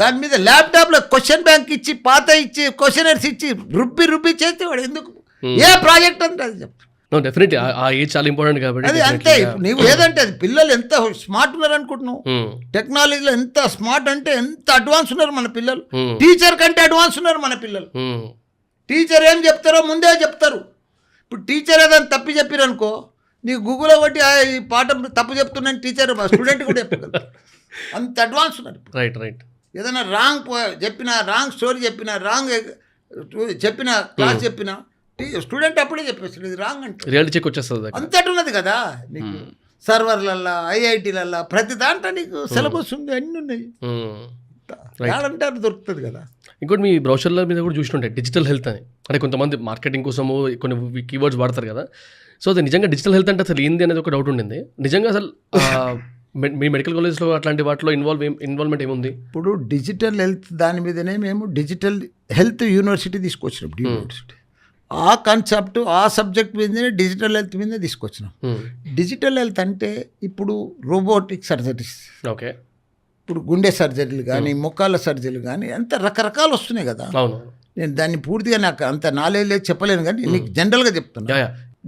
దాని మీద ల్యాప్టాప్లో క్వశ్చన్ బ్యాంక్ ఇచ్చి పాత ఇచ్చి క్వశ్చనర్స్ ఇచ్చి రుప్పి చేస్తే వాడు ఎందుకు ఏ ప్రాజెక్ట్ అంటే అది చెప్పు. డెఫినెట్లీ ఆ ఏజ్ చాలా ఇంపార్టెంట్ కాబట్టి అది అంతే. నువ్వు ఏదంటే అది పిల్లలు ఎంత స్మార్ట్ ఉన్నారు అనుకుంటున్నావు. టెక్నాలజీలో ఎంత స్మార్ట్ అంటే ఎంత అడ్వాన్స్ ఉన్నారు మన పిల్లలు. టీచర్ కంటే అడ్వాన్స్ ఉన్నారు మన పిల్లలు. టీచర్ ఏం చెప్తారో ముందే చెప్తారు. ఇప్పుడు టీచర్ ఏదైనా తప్పి చెప్పారనుకో నీకు గూగుల్లో కొట్టి ఈ పాఠం తప్పు చెప్తున్నాను టీచర్ స్టూడెంట్ కూడా చెప్పగలరు. అంత అడ్వాన్స్ ఉన్నారు. రైట్. ఏదైనా రాంగ్ చెప్పినా, రాంగ్ స్టోరీ చెప్పినా, రాంగ్ చెప్పిన క్లాస్ చెప్పినా స్టూడెంట్ అప్పుడే చెప్పేస్తాడు ఇది రాంగ్ అంటే. రియాలిటీ చెక్ వచ్చేస్తుంది. అంతటి ఉన్నది కదా నీకు సర్వర్లల్లా ఐఐటీలల్లా ప్రతి దాంట్లో నీకు సిలబస్ ఉంది, అన్నీ ఉన్నాయి. అంటారు దొరుకుతుంది కదా. ఇంకోటి మీ బ్రౌచర్ల మీద కూడా చూస్తుంటాయి డిజిటల్ హెల్త్ అని. అంటే కొంతమంది మార్కెటింగ్ కోసము కొన్ని కీవర్డ్స్ వాడతారు కదా. సో అది నిజంగా డిజిటల్ హెల్త్ అంటే అసలు ఏంది అనేది ఒక డౌట్ ఉండింది. నిజంగా అసలు మీ మెడికల్ కాలేజ్లో అట్లాంటి వాటిలో ఇన్వాల్వ్మెంట్ ఏముంది? ఇప్పుడు డిజిటల్ హెల్త్ దాని మీదనే మేము డిజిటల్ హెల్త్ యూనివర్సిటీ తీసుకొచ్చినాం. యూనివర్సిటీ ఆ కాన్సెప్ట్ ఆ సబ్జెక్ట్ మీదనే డిజిటల్ హెల్త్ మీదనే తీసుకొచ్చినాం. డిజిటల్ హెల్త్ అంటే ఇప్పుడు రోబోటిక్ సర్జరీస్, ఓకే, ఇప్పుడు గుండె సర్జరీలు కానీ ముఖాల సర్జరీలు కానీ అంత రకరకాలు వస్తున్నాయి కదా. నేను దాన్ని పూర్తిగా నాకు అంత నాలెడ్జ్ లేదు చెప్పలేను కానీ నీకు జనరల్గా చెప్తున్నా.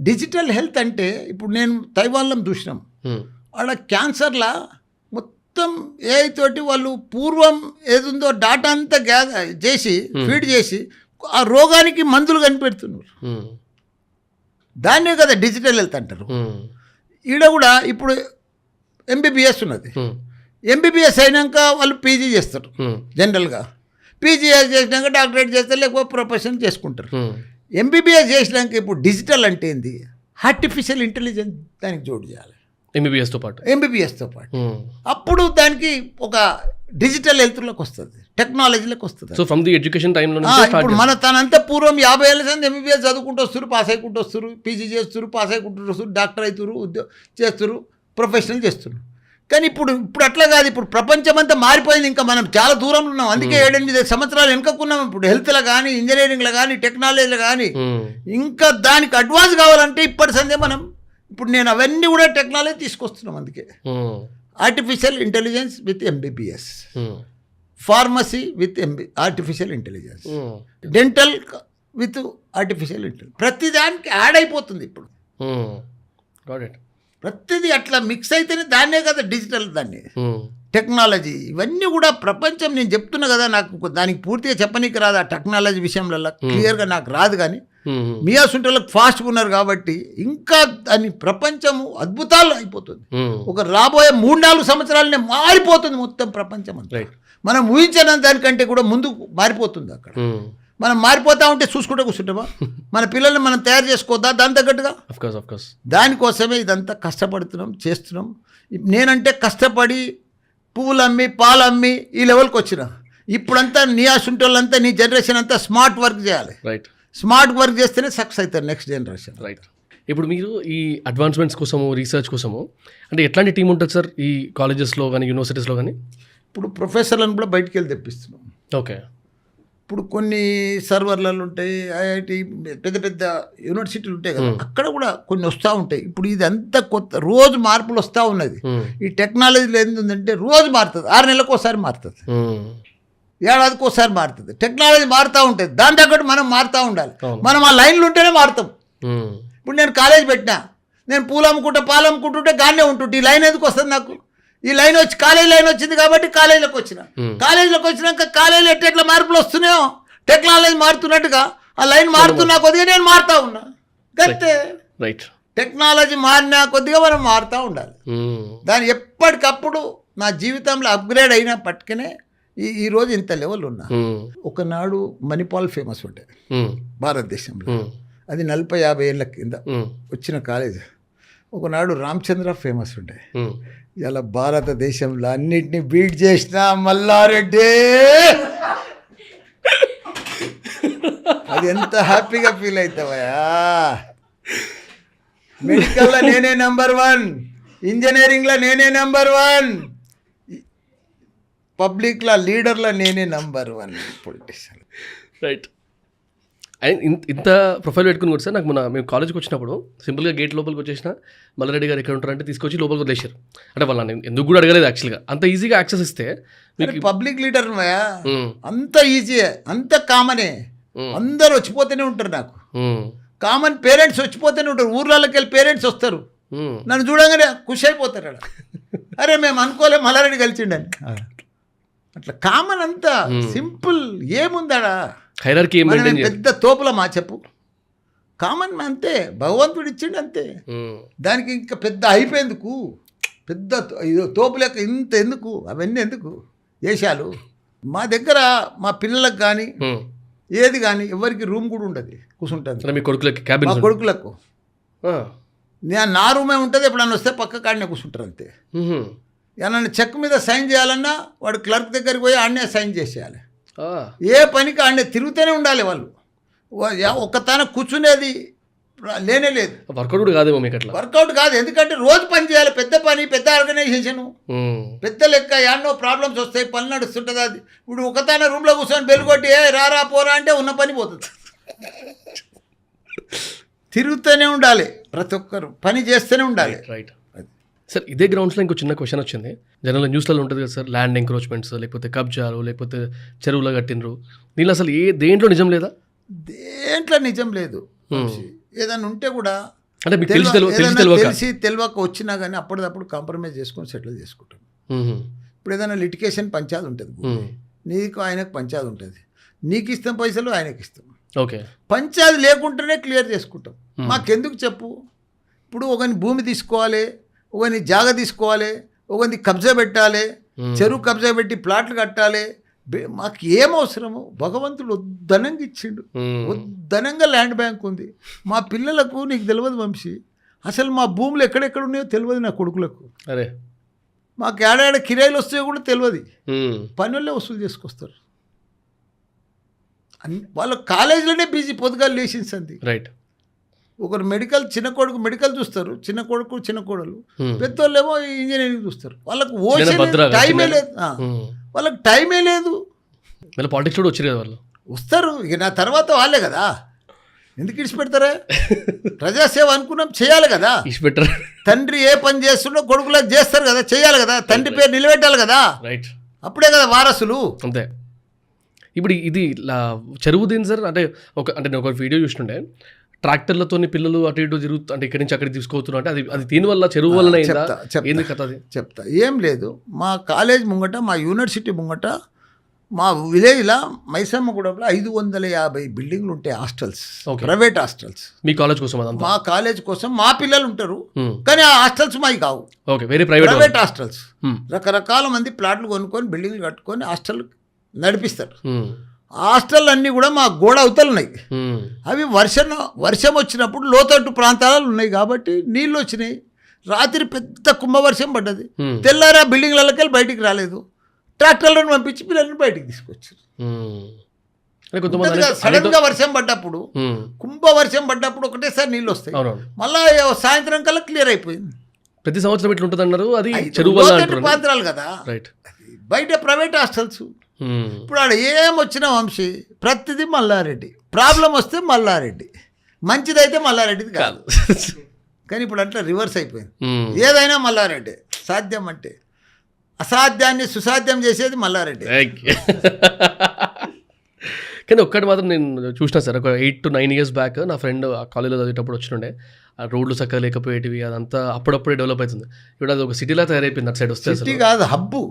డిజిటల్ హెల్త్ అంటే ఇప్పుడు నేను తైవాన్లో చూసినాం. ఆడ క్యాన్సర్లా మొత్తం ఏఐ తోటి వాళ్ళు పూర్వం ఏదుందో డాటా అంతా చేసి ఫీడ్ చేసి ఆ రోగానికి మందులు కనిపెడుతున్నారు. దాన్నే కదా డిజిటల్ హెల్త్ అంటారు. ఈడ కూడా ఇప్పుడు ఎంబీబీఎస్ ఉన్నది. ఎంబీబీఎస్ అయినాక వాళ్ళు పీజీ చేస్తారు. జనరల్గా పీజీ చేసినాక డాక్టరేట్ చేస్తారు, లేకపోతే ప్రొఫెషన్ చేసుకుంటారు. ఎంబీబీఎస్ చేసినాక ఇప్పుడు డిజిటల్ అంటే ఏంది? ఆర్టిఫిషియల్ ఇంటెలిజెన్స్ దానికి జోడు చేయాలి ఎంబీబీఎస్తో పాటు. అప్పుడు దానికి ఒక డిజిటల్ హెల్త్లోకి వస్తుంది, టెక్నాలజీలోకి వస్తుంది. సో ఫ్రమ్ ది ఎడ్యుకేషన్ టైంలో ఇప్పుడు మన తనంతా పూర్వం 50 ఏళ్ళ సంది ఎంబీబీఎస్ చదువుకుంటూ వస్తారు, పాస్ అయికుంటూ వస్తారు, పీజీ చేస్తారు, పాస్ అయికుంటూ వస్తారు, డాక్టర్ అవుతారు, చేస్తారు, ప్రొఫెషనల్ చేస్తున్నారు. కానీ ఇప్పుడు అట్లా కాదు. ఇప్పుడు ప్రపంచం అంతా మారిపోయింది. ఇంకా మనం చాలా దూరంలో ఉన్నాం. అందుకే 7-8 సంవత్సరాలు వెనుకకున్నాం. ఇప్పుడు హెల్త్లో కానీ ఇంజనీరింగ్లో కానీ టెక్నాలజీలో కానీ ఇంకా దానికి అడ్వాన్స్ కావాలంటే ఇప్పటి సందే మనం ఇప్పుడు నేను అవన్నీ కూడా టెక్నాలజీ తీసుకొస్తున్నాం. అందుకే artificial intelligence with MBBS, pharmacy with artificial intelligence, dental with artificial intelligence. ప్రతి దానికి యాడ్ అయిపోతుంది ఇప్పుడు. ప్రతిదీ అట్లా మిక్స్ అయితేనే దాన్నే కదా డిజిటల్, దాన్ని టెక్నాలజీ. ఇవన్నీ కూడా ప్రపంచం నేను చెప్తున్నా కదా. నాకు దానికి పూర్తిగా చెప్పనీకి రాదు ఆ టెక్నాలజీ విషయంలో, క్లియర్గా నాకు రాదు. కానీ మీ అసంటోళ్ళకి ఫాస్ట్గా ఉన్నారు కాబట్టి ఇంకా దాని ప్రపంచము అద్భుతాలు అయిపోతుంది. ఒక రాబోయే 3-4 సంవత్సరాలనే మారిపోతుంది మొత్తం ప్రపంచం అంతా. మనం ఊహించిన దానికంటే కూడా ముందు మారిపోతుంది. అక్కడ మనం మారిపోతా ఉంటే చూసుకుంటూ కూర్చుంటామా? మన పిల్లల్ని మనం తయారు చేసుకోవద్దా దాని తగ్గట్టుగా? దానికోసమే ఇదంతా కష్టపడుతున్నాం, చేస్తున్నాం. నేనంటే కష్టపడి పువ్వులు అమ్మి పాలు అమ్మి ఈ లెవెల్కి వచ్చిన. ఇప్పుడంతా నీ అసంటోళ్ళంతా నీ జనరేషన్ అంతా స్మార్ట్ వర్క్ చేయాలి. స్మార్ట్ వర్క్ చేస్తేనే సక్సెస్ అవుతారు నెక్స్ట్ జనరేషన్. ఇప్పుడు మీరు ఈ అడ్వాన్స్మెంట్స్ కోసము రీసెర్చ్ కోసము అంటే ఎట్లాంటి టీం ఉంటుంది సార్ ఈ కాలేజెస్లో కానీ యూనివర్సిటీస్లో కానీ? ఇప్పుడు ప్రొఫెసర్లను కూడా బయటికి వెళ్ళి తెప్పిస్తున్నాం. ఓకే. ఇప్పుడు కొన్ని సర్వర్లలో ఉంటాయి, ఐఐటి పెద్ద పెద్ద యూనివర్సిటీలు ఉంటాయి కదా, అక్కడ కూడా కొన్ని వస్తూ ఉంటాయి. ఇప్పుడు ఇది అంతా కొత్త, రోజు మార్పులు వస్తూ ఉన్నది. ఈ టెక్నాలజీలో ఏంటంటే రోజు మారుతుంది, 6 నెలలకు ఒకసారి మారుతుంది, ఏడాదికి ఒకసారి మారుతుంది. టెక్నాలజీ మారుతూ ఉంటుంది, దాని తగ్గట్టు మనం మారుతూ ఉండాలి. మనం ఆ లైన్లు ఉంటేనే మారుతాం. ఇప్పుడు నేను కాలేజ్ పెట్టినా, నేను పూలు అమ్ముకుంటా పాలు అమ్ముకుంటుంటే గానే ఉంటుంటే ఈ లైన్ ఎందుకు వస్తుంది నాకు? ఈ లైన్ వచ్చి కాలేజ్ లైన్ వచ్చింది కాబట్టి కాలేజీలోకి వచ్చిన. కాలేజీలోకి వచ్చినాక కాలేజీలో ఎట్లా మార్పులు వస్తున్నాయో టెక్నాలజీ మారుతున్నట్టుగా ఆ లైన్ మారుతున్నా కొద్దిగా నేను మారుతా ఉన్నా. అంతే. టెక్నాలజీ మారినా కొద్దిగా మనం మారుతూ ఉండాలి. దాన్ని ఎప్పటికప్పుడు నా జీవితంలో అప్గ్రేడ్ అయినా పట్టుకునే ఈరోజు ఇంత లెవెల్ ఉన్నా. ఒకనాడు మణిపాల్ ఫేమస్ ఉండే భారతదేశంలో, అది 40-50 ఏళ్ళ కింద వచ్చిన కాలేజ్. ఒకనాడు రామచంద్ర ఫేమస్ ఉండే. ఇలా భారతదేశంలో అన్నిటినీ బీట్ చేసిన మల్లారెడ్డి. అది ఎంత హ్యాపీగా ఫీల్ అవుతావయా. మెడికల్లో నేనే నెంబర్ 1, ఇంజనీరింగ్లో నేనే నెంబర్ 1, పబ్లిక్లో లీడర్లో నేనే నెంబర్ 1 పొలిటీషియన్. రైట్. అండ్ ఇంత ప్రొఫైల్ పెట్టుకుని కూడా సార్, నాకు మేము కాలేజ్కి వచ్చినప్పుడు సింపుల్గా గేట్ లోపలికి వచ్చేసిన మల్లారెడ్డి గారు ఎక్కడ ఉంటారంటే తీసుకొచ్చి లోపలికి వదిలేశారు. అంటే వాళ్ళని ఎందుకు కూడా అడగలేదు యాక్చువల్గా. అంత ఈజీగా యాక్సెస్ ఇస్తే మీకు పబ్లిక్ లీడర్ అంత ఈజీయే, అంత కామనే. అందరు వచ్చిపోతూనే ఉంటారు. నాకు కామన్ పేరెంట్స్ వచ్చిపోతూనే ఉంటారు. ఊర్లలోకి వెళ్ళి పేరెంట్స్ వస్తారు, నన్ను చూడంగానే ఖుషి అయిపోతారు. అక్కడ అరే మేము అనుకోలే మల్లారెడ్డి కలిసిండని. అట్లా కామన్, అంతా సింపుల్. ఏముందాడా హైరార్కీ పెద్ద తోపుల మా చెప్పు. కామన్ అంతే, భగవంతుడు ఇచ్చిండు అంతే. దానికి ఇంకా పెద్ద అయిపోయేందుకు, పెద్ద తోపు లెక్క ఇంత ఎందుకు, అవన్నీ ఎందుకు వేషాలు. మా దగ్గర మా పిల్లలకు కానీ ఏది కానీ ఎవరికి రూమ్ కూడా ఉండదు, కూర్చుంటుంది. మీ కొడుకులకి, మా కొడుకులకు నా రూమే ఉంటుంది. ఎప్పుడన్నా వస్తే పక్క కాడనే కూర్చుంటారు అంతే. ఏమన్నా చెక్ మీద సైన్ చేయాలన్నా వాడు క్లర్క్ దగ్గరికి పోయి ఆడనే సైన్ చేసేయాలి. ఏ పనికి ఆడనే తిరుగుతూనే ఉండాలి. వాళ్ళు ఒక్కతాన కూర్చునేది లేనే లేదు. వర్కౌట్ కాదేమో మీకు అట్లా. వర్కౌట్ కాదు, ఎందుకంటే రోజు పని చేయాలి. పెద్ద పని, పెద్ద ఆర్గనైజేషను, పెద్ద లెక్క. ఎన్నో ప్రాబ్లమ్స్ వస్తాయి, పని నడుస్తుంటుంది. అది ఇప్పుడు ఒకతాన రూమ్లో కూర్చొని బెల్ కొట్టి రారా పోరా అంటే ఉన్న పని పోతుంది. తిరుగుతూనే ఉండాలి, ప్రతి ఒక్కరు పని చేస్తూనే ఉండాలి. Right sir. ఇదే గ్రౌండ్స్లో ఇంకో చిన్న క్వశ్చన్ వచ్చింది. జనరల్ న్యూస్లలో ఉంటుంది కదా సార్, ల్యాండ్ ఎంక్రోచ్మెంట్స్, లేకపోతే కబ్జాలు, లేకపోతే చెరువులో కట్టినరు. దీనిలో అసలు దేంట్లో నిజం లేదా? దేంట్లో నిజం లేదు. ఏదైనా ఉంటే కూడా అంటే మీకు తెలిసి తెలియక వచ్చినా కానీ అప్పటిదప్పుడు కాంప్రమైజ్ చేసుకొని సెటిల్ చేసుకుంటాం. ఇప్పుడు ఏదైనా లిటికేషన్ పంచాయతీ ఉంటుంది, నీకు ఆయనకు పంచాయతీ ఉంటుంది. నీకు ఇస్తాం పైసలు, ఆయనకి ఇస్తాం. ఓకే, పంచాయతీ లేకుండానే క్లియర్ చేసుకుంటాం. మాకెందుకు చెప్పు. ఇప్పుడు ఒకని భూమి తీసుకోవాలి, ఒకని జాగ తీసుకోవాలి, ఒకని కబ్జా పెట్టాలి, చెరువు కబ్జా పెట్టి ప్లాట్లు కట్టాలి. మాకు ఏం అవసరము? భగవంతుడు ఉద్దనంగా ఇచ్చిండు, ఉద్దనంగా ల్యాండ్ బ్యాంక్ ఉంది. మా పిల్లలకు నీకు తెలియదు వంశీ, అసలు మా భూములు ఎక్కడెక్కడ ఉన్నాయో తెలియదు నా కొడుకులకు. అరే మాకు ఏడాడ కిరాయిలు వస్తాయో కూడా తెలియదు. పని వాళ్ళే వసూలు చేసుకొస్తారు. వాళ్ళ కాలేజీలోనే బిజీ, పొద్దుగాలు లేచింది అంది. రైట్. ఒకరు మెడికల్, చిన్న కొడుకు మెడికల్ చూస్తారు, చిన్న కొడుకు చిన్న కోడలు, పెద్దోళ్ళు ఏమో ఇంజనీరింగ్ చూస్తారు. వాళ్ళకు టైమే లేదు, వాళ్ళకి టైమే లేదు. పాలిటిక్స్ కూడా వచ్చారు కదా వాళ్ళు. వస్తారు ఇక నా తర్వాత వాళ్ళే కదా. ఎందుకు ఇడిచిపెడతారా? ప్రజాసేవ అనుకున్నాం, చేయాలి కదా. తండ్రి ఏ పని చేస్తుండో కొడుకులకు చేస్తారు కదా, చేయాలి కదా. తండ్రి పేరు నిలబెట్టాలి కదా. రైట్. అప్పుడే కదా వారసులు. అంతే. ఇప్పుడు ఇది చెరువు దీని సార్, అంటే నేను ఒక వీడియో చూస్తుండే, ట్రాక్టర్లతో పిల్లలు అటు ఇటు తిరుగుతూ, అంటే ఇక్కడి నుంచి అక్కడికి తీసుకుపోతున్నారు. అంటే అది దీనివల్ల చెరువు వల్ల ఏంది కథ? అది చెప్తా. ఏం లేదు, మా కాలేజ్ ముంగట, మా యూనివర్సిటీ ముంగట, మా విలేజ్లో మైసమ్మగూడెంలో 550 బిల్డింగ్లు ఉంటాయి, హాస్టల్స్, ప్రైవేట్ హాస్టల్స్. మీ కాలేజ్ కోసం? మా కాలేజ్ కోసం మా పిల్లలు ఉంటారు, కానీ ఆ హాస్టల్స్ మావి కావు. ఓకే, వేరే ప్రైవేట్ హాస్టల్స్. రకరకాల మంది ప్లాట్లు కొనుక్కొని బిల్డింగ్లు కట్టుకొని హాస్టల్ నడిపిస్తారు. హాస్టల్ అన్నీ కూడా మా గోడ అవతలు ఉన్నాయి. అవి వర్షం వచ్చినప్పుడు లోతట్టు ప్రాంతాలు ఉన్నాయి కాబట్టి నీళ్ళు వచ్చినాయి. రాత్రి పెద్ద కుంభవర్షం పడ్డది, తెల్లారా బిల్డింగ్లకి వెళ్ళి బయటికి రాలేదు. ట్రాక్టర్లను పంపించి పిల్లల్ని బయటికి తీసుకొచ్చారు. సడన్ గా వర్షం పడ్డప్పుడు, కుంభవర్షం పడ్డప్పుడు ఒకటేసారి నీళ్ళు వస్తాయి. మళ్ళా సాయంత్రం కల్లా క్లియర్ అయిపోయింది. ప్రతి సంవత్సరం ఇట్లా ఉంటుంది అన్నారు. అది ప్రాంతాలు కదా. బయట ప్రైవేట్ హాస్టల్స్. ఇప్పుడు ఆడ ఏం వచ్చినా వంశీ, ప్రతిదీ మల్లారెడ్డి. ప్రాబ్లం వస్తే మల్లారెడ్డి, మంచిదైతే మల్లారెడ్డిది కాదు. కానీ ఇప్పుడు అట్లా రివర్స్ అయిపోయింది. ఏదైనా మల్లారెడ్డి. సాధ్యం అంటే అసాధ్యాన్ని సుసాధ్యం చేసేది మల్లారెడ్డి. కానీ ఒక్కటి మాత్రం నేను చూసినా సార్, ఒక 8 to 9 years బ్యాక్ నా ఫ్రెండ్ ఆ కాలేజీలో చదివేటప్పుడు వచ్చిండే. ఆ రోడ్లు చక్కగా లేకపోయేటివి, అదంతా అప్పుడప్పుడే డెవలప్ అవుతుంది. ఇప్పుడు అది ఒక సిటీలా తయారైపోయింది. అటు సైడ్ వస్తే సిటీ కాదు, హబ్బు,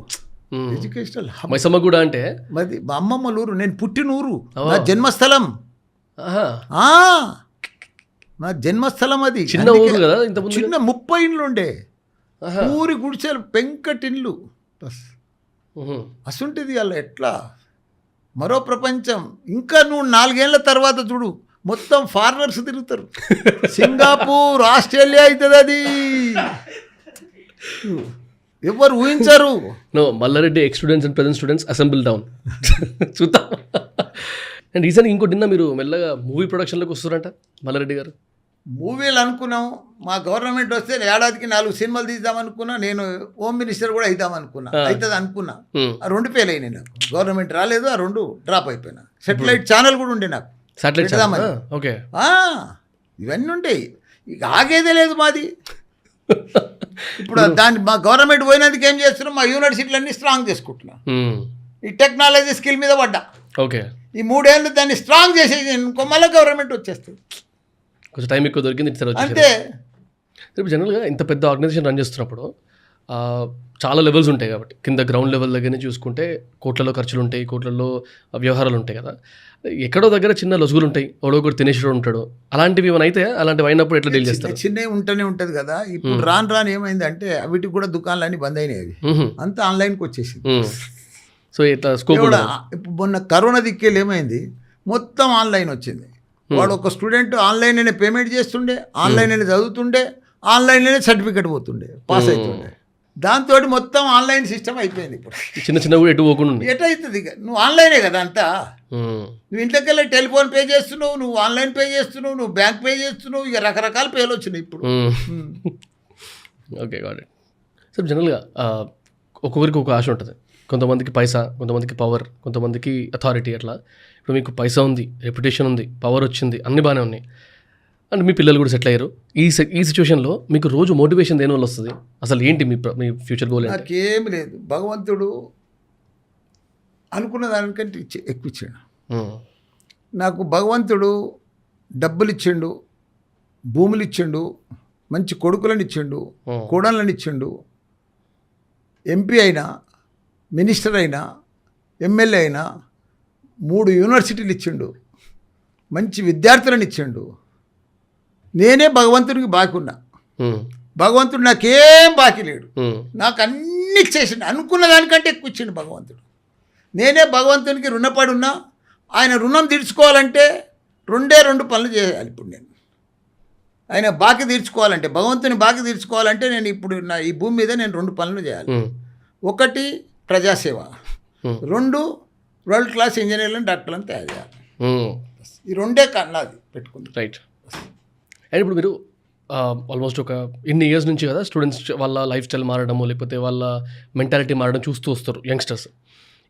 ఎడ్యుకేషనల్ హబ్. మైసమ్మగూడ అంటే మరి మా అమ్మమ్మ ఊరు, నేను పుట్టిన ఊరు, నా జన్మస్థలం. నా జన్మస్థలం అది. చిన్న ఊరు కదా ఇంతకుముందు? చిన్న 30 ఇండ్లు ఉండే, ఊరి గుడిసెలు, పెంకటిండ్లు, బస్ అసుంటిది. అలా ఎట్లా మరో ప్రపంచం. ఇంకా నువ్వు 4 ఏళ్ల తర్వాత చూడు, మొత్తం ఫారినర్స్ తిరుగుతారు. సింగపూర్, ఆస్ట్రేలియా అవుతుంది అది, ఎవరు ఊహించారు. No, Mallareddy ex students and present students assemble down చూద్దాం. అండ్ రీసెంట్ ఇంకోటి నిన్న మీరు మెల్లగా మూవీ ప్రొడక్షన్లోకి వస్తారంట మల్లారెడ్డి గారు. మూవీలు అనుకున్నాం, మా గవర్నమెంట్ వస్తే ఏడాదికి 4 సినిమాలు తీద్దామనుకున్నా. నేను హోమ్ మినిస్టర్ కూడా అవుతామనుకున్నా, అవుతుంది అనుకున్నా. ఆ 2 ఫెయిల్ అయినాయి నాకు. గవర్నమెంట్ రాలేదు, ఆ 2 డ్రాప్ అయిపోయినా. సెటిలైట్ ఛానల్ కూడా ఉండే నాకు, సాటిలైట్. ఓకే, ఇవన్నీ ఉంటాయి. ఇక ఆగేదే లేదు మాది. ఇప్పుడు దాన్ని మా గవర్నమెంట్ పోయినందుకు ఏం చేస్తున్నాం, మా యూనివర్సిటీలన్నీ స్ట్రాంగ్ చేసుకుంటున్నాం. ఈ టెక్నాలజీ స్కిల్ మీద పడ్డా. ఓకే, ఈ 3 ఏళ్ళు దాన్ని స్ట్రాంగ్ చేసేసి ఇంకో మళ్ళీ గవర్నమెంట్ వచ్చేస్తుంది. కొంచెం టైం ఎక్కువ దొరికింది అంతే. ఇప్పుడు జనరల్గా ఇంత పెద్ద ఆర్గనైజేషన్ రన్ చేస్తున్నప్పుడు చాలా లెవెల్స్ ఉంటాయి కాబట్టి, కింద గ్రౌండ్ లెవెల్ దగ్గర చూసుకుంటే కోట్లలో ఖర్చులు ఉంటాయి, కోట్లలో వ్యవహారాలు ఉంటాయి కదా. ఎక్కడో దగ్గర చిన్న లొసుగులు ఉంటాయి, ఒకడొకటి తినేసేవాడు ఉంటాడు. అలాంటివి ఏమైనా అయితే అలాంటివి అయినప్పుడు ఎట్లా డీల్ చేస్తారు? చిన్నవి ఉంటూనే ఉంటుంది కదా. ఇప్పుడు రాను ఏమైందంటే వీటికి కూడా దుకాణాలన్నీ బంద్ అయినాయి, అంతా ఆన్లైన్కి వచ్చేసింది. సో ఇట్లా స్కోప్ కూడా ఇప్పుడు మొన్న కరోనా దిక్కేళ్ళు ఏమైంది, మొత్తం ఆన్లైన్ వచ్చింది. వాడు ఒక స్టూడెంట్ ఆన్లైన్లోనే పేమెంట్ చేస్తుండే, ఆన్లైన్లోనే చదువుతుండే, ఆన్లైన్లోనే సర్టిఫికెట్ పోతుండే, పాస్ అవుతుండే. దాంతో మొత్తం ఆన్లైన్ సిస్టమ్ అయిపోయింది. ఇప్పుడు చిన్న కూడా ఎటు పోకుండా ఎటవుతుంది? ఇక నువ్వు ఆన్లైనే కదా అంతా. నువ్వు ఇంట్లోకి వెళ్ళి టెలిఫోన్ పే చేస్తున్నావు, నువ్వు ఆన్లైన్ పే చేస్తున్నావు, నువ్వు బ్యాంక్ పే చేస్తున్నావు, ఇక రకరకాల పేలు వచ్చినాయి ఇప్పుడు. Okay, got it. సో జనరల్గా ఒక్కొక్కరికి ఒక ఆశ ఉంటుంది. కొంతమందికి పైసా, కొంతమందికి పవర్, కొంతమందికి అథారిటీ. అట్లా ఇప్పుడు మీకు పైసా ఉంది, రెప్యుటేషన్ ఉంది, పవర్ వచ్చింది, అన్నీ బాగానే ఉన్నాయి, అండ్ మీ పిల్లలు కూడా సెటిల్ అయ్యారు. ఈ సిచ్యువేషన్లో మీకు రోజు మోటివేషన్ దేని వల్ల వస్తుంది? అసలు ఏంటి మీ ఫ్యూచర్ గోల్? నాకేం లేదు, భగవంతుడు అనుకున్న దానికంటే ఎక్కువ ఇచ్చాడు నాకు. భగవంతుడు డబ్బులు ఇచ్చిండు, భూములు ఇచ్చిండు, మంచి కొడుకులను ఇచ్చిండు, కోడళ్ళని ఇచ్చిండు, ఎంపీ అయినా, మినిస్టర్ అయినా, ఎమ్మెల్యే అయినా, 3 యూనివర్సిటీలు ఇచ్చిండు, మంచి విద్యార్థులను ఇచ్చిండు. నేనే భగవంతుడికి బాకీ ఉన్నా. భగవంతుడు నాకేం బాకీ లేడు, నాకు అన్ని ఇచ్చేసిండు. అనుకున్న దానికంటే ఎక్కువ ఇచ్చిండు భగవంతుడు. నేనే భగవంతునికి రుణపడి ఉన్నా. ఆయన రుణం తీర్చుకోవాలంటే 2 పనులు చేయాలి. ఇప్పుడు నేను ఆయన బాకీ తీర్చుకోవాలంటే, భగవంతుని బాకీ తీర్చుకోవాలంటే నేను ఇప్పుడు నా ఈ భూమి మీద నేను 2 పనులు చేయాలి. 1 ప్రజాసేవ, 2 వరల్డ్ క్లాస్ ఇంజనీర్లను, డాక్టర్లను తయారు చేయాలి. ఈ 2 కన్నాది పెట్టుకుంది. రైట్. అండ్ ఇప్పుడు మీరు ఆల్మోస్ట్ ఒక ఇన్ని ఇయర్స్ నుంచి కదా స్టూడెంట్స్ వాళ్ళ లైఫ్ స్టైల్ మారడము, లేకపోతే వాళ్ళ మెంటాలిటీ మారడం చూస్తూ వస్తారు యంగ్స్టర్స్.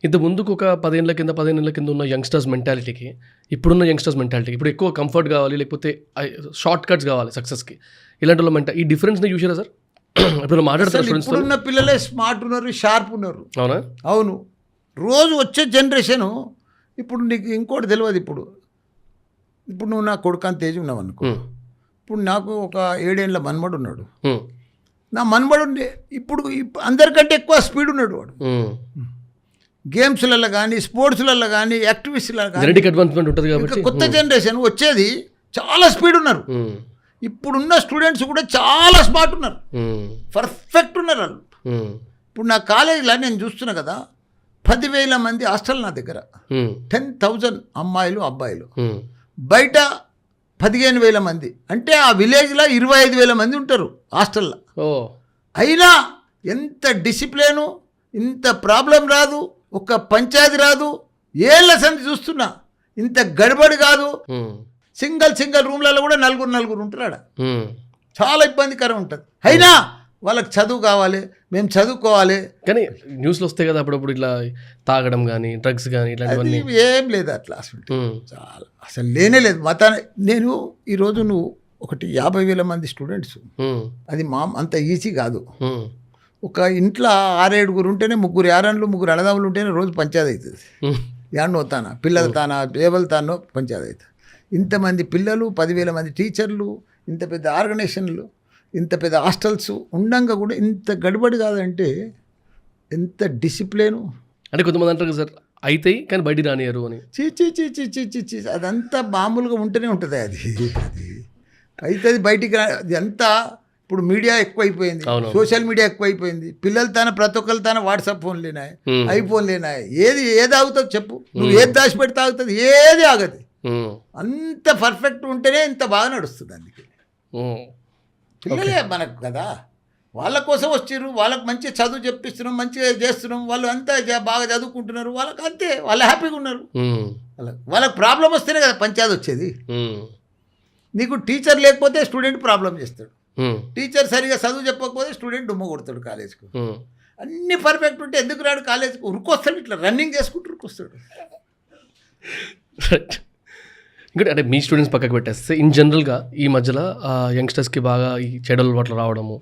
ఇంత ముందుకు ఒక 15 ఏళ్ళ కింద ఉన్న యంగ్స్టర్స్ మెంటాలిటీకి, ఇప్పుడున్న యంగ్స్టర్స్ మెంటాలిటీకి, ఇప్పుడు ఎక్కువ కంఫర్ట్ కావాలి, లేకపోతే షార్ట్ కట్స్ కావాలి సక్సెస్కి, ఇలాంటి వాళ్ళ ఈ డిఫరెన్స్ని చూసారా సార్? ఇప్పుడు మాట్లాడతారు స్టూడెంట్స్. ఇప్పుడున్న పిల్లలే స్మార్ట్ ఉన్నారు, షార్ప్ ఉన్నారు. అవునా? అవును. రోజు వచ్చే జనరేషను ఇప్పుడు నీకు ఇంకోటి తెలియదు. ఇప్పుడు నువ్వు నా కొడుకు అంత ఏజ్ ఉన్నావు అనుకో. ఇప్పుడు నాకు ఒక 7 ఏళ్ళ మన్మడు ఉన్నాడు. నా మన్మడు ఇప్పుడు అందరికంటే ఎక్కువ స్పీడ్ ఉన్నాడు వాడు. గేమ్స్లలో కానీ, స్పోర్ట్స్లలో కానీ, యాక్టివిటీస్లలో కానీ అడ్వాన్స్మెంట్ ఉంటుంది కాబట్టి కొత్త జనరేషన్ వచ్చేది చాలా స్పీడ్ ఉన్నారు. ఇప్పుడున్న స్టూడెంట్స్ కూడా చాలా స్మార్ట్ ఉన్నారు, పర్ఫెక్ట్ ఉన్నారు వాళ్ళు. ఇప్పుడు నా కాలేజీలో నేను చూస్తున్నా కదా, 10,000 మంది హాస్టల్ నా దగ్గర, 10,000 అమ్మాయిలు అబ్బాయిలు, బయట 15,000 మంది. అంటే ఆ విలేజ్లో 25,000 మంది ఉంటారు హాస్టల్లో. అయినా ఎంత డిసిప్లిను, ఇంత ప్రాబ్లం రాదు, ఒక పంచాయతీ రాదు. ఏళ్ళ సంది చూస్తున్నా, ఇంత గడబడి కాదు. సింగిల్ రూమ్లలో కూడా 4 ఉంటారు ఆడ. చాలా ఇబ్బందికరం ఉంటుంది. అయినా వాళ్ళకి చదువు కావాలి, మేము చదువుకోవాలి. కానీ న్యూస్లో వస్తాయి కదా అప్పుడప్పుడు ఇట్లా తాగడం కానీ, డ్రగ్స్ కానీ, ఇట్లాంటివన్నీ ఏం లేదు అట్లా. చాలా అసలు లేనే లేదు. నేను ఈరోజు నువ్వు 50,000 మంది స్టూడెంట్స్, అది అంత ఈజీ కాదు. ఒక ఇంట్లో 6-7 ఉంటేనే, 3 యారన్లు 3 అన్నదమ్ములు ఉంటేనే రోజు పంచాయతీ అవుతుంది. యాడనో తానా పిల్లల తానా ఏవల తానో పంచాయతీ అవుతుంది. ఇంతమంది పిల్లలు, 10,000 మంది టీచర్లు, ఇంత పెద్ద ఆర్గనైజేషన్లు, ఇంత పెద్ద హాస్టల్స్ ఉండంగా కూడా ఇంత గడబడి కాదంటే ఎంత డిసిప్లిను. అంటే కొంతమంది అంటారు సార్ అయితే కానీ బయట రానియరు అని. చీ అదంతా మామూలుగా ఉంటూనే ఉంటుంది. అది అవుతుంది బయటికి ఎంత ఇప్పుడు మీడియా ఎక్కువైపోయింది, సోషల్ మీడియా ఎక్కువైపోయింది, పిల్లలు ప్రతి ఒక్కరు వాట్సాప్ ఫోన్ లేనాయి, ఐఫోన్ లేనాయి, ఏది ఆగుతుంది చెప్పు, నువ్వు ఏది దాచి పెడితే ఆగుతుంది, ఏది ఆగదు. అంత పర్ఫెక్ట్ ఉంటేనే ఇంత బాగా నడుస్తుంది. అందుకే పిల్లలే మనకు కదా, వాళ్ళ కోసం వచ్చిర్రు, వాళ్ళకి మంచి చదువు చెప్పిస్తున్నాం, మంచిగా చేస్తున్నాం, వాళ్ళు అంతా బాగా చదువుకుంటున్నారు, వాళ్ళకి అంతే, వాళ్ళు హ్యాపీగా ఉన్నారు. వాళ్ళకి ప్రాబ్లం వస్తేనే కదా పంచాయతీ వచ్చేది. నీకు టీచర్ లేకపోతే స్టూడెంట్ ప్రాబ్లం చేస్తాడు, టీచర్ సరిగా చదువు చెప్పకపోతే స్టూడెంట్ డుమ్మ కొడతాడు కాలేజ్కు. అన్ని పర్ఫెక్ట్ ఉంటే ఎందుకు రాడు కాలేజ్కి, ఉరుకొస్తాడు, ఇట్లా రన్నింగ్ చేసుకుంటూ ఉరుకొస్తాడు. ఇంకా అంటే మీ స్టూడెంట్స్ పక్కకు పెట్టేస్తే ఇన్ జనరల్గా ఈ మధ్యలో యంగ్స్టర్స్కి బాగా ఈ చెడు అలవాట్లు రావడము,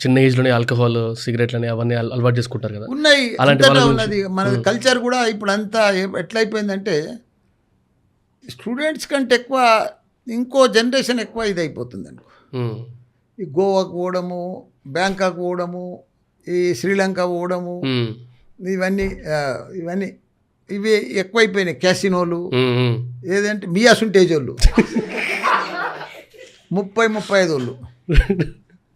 చిన్న ఏజ్లోనే ఆల్కహాల్, సిగరెట్లని అవన్నీ అలవాటు చేసుకుంటారు కదా, ఉన్నాయి. అలాంటి ఉన్నది మన కల్చర్ కూడా ఇప్పుడు అంతా ఎట్లయిపోయిందంటే స్టూడెంట్స్ కంటే ఎక్కువ ఇంకో జనరేషన్ ఎక్కువ ఇది అయిపోతుంది అనుకో. ఈ గోవాకు పోవడము, బ్యాంకాక్ పోవడము, ఈ శ్రీలంక పోవడము, ఇవన్నీ ఇవి ఎక్కువైపోయినాయి. క్యాసినోలు, ఏదంటే మీ అసుంటేజ్ వాళ్ళు 30-35 వాళ్ళు,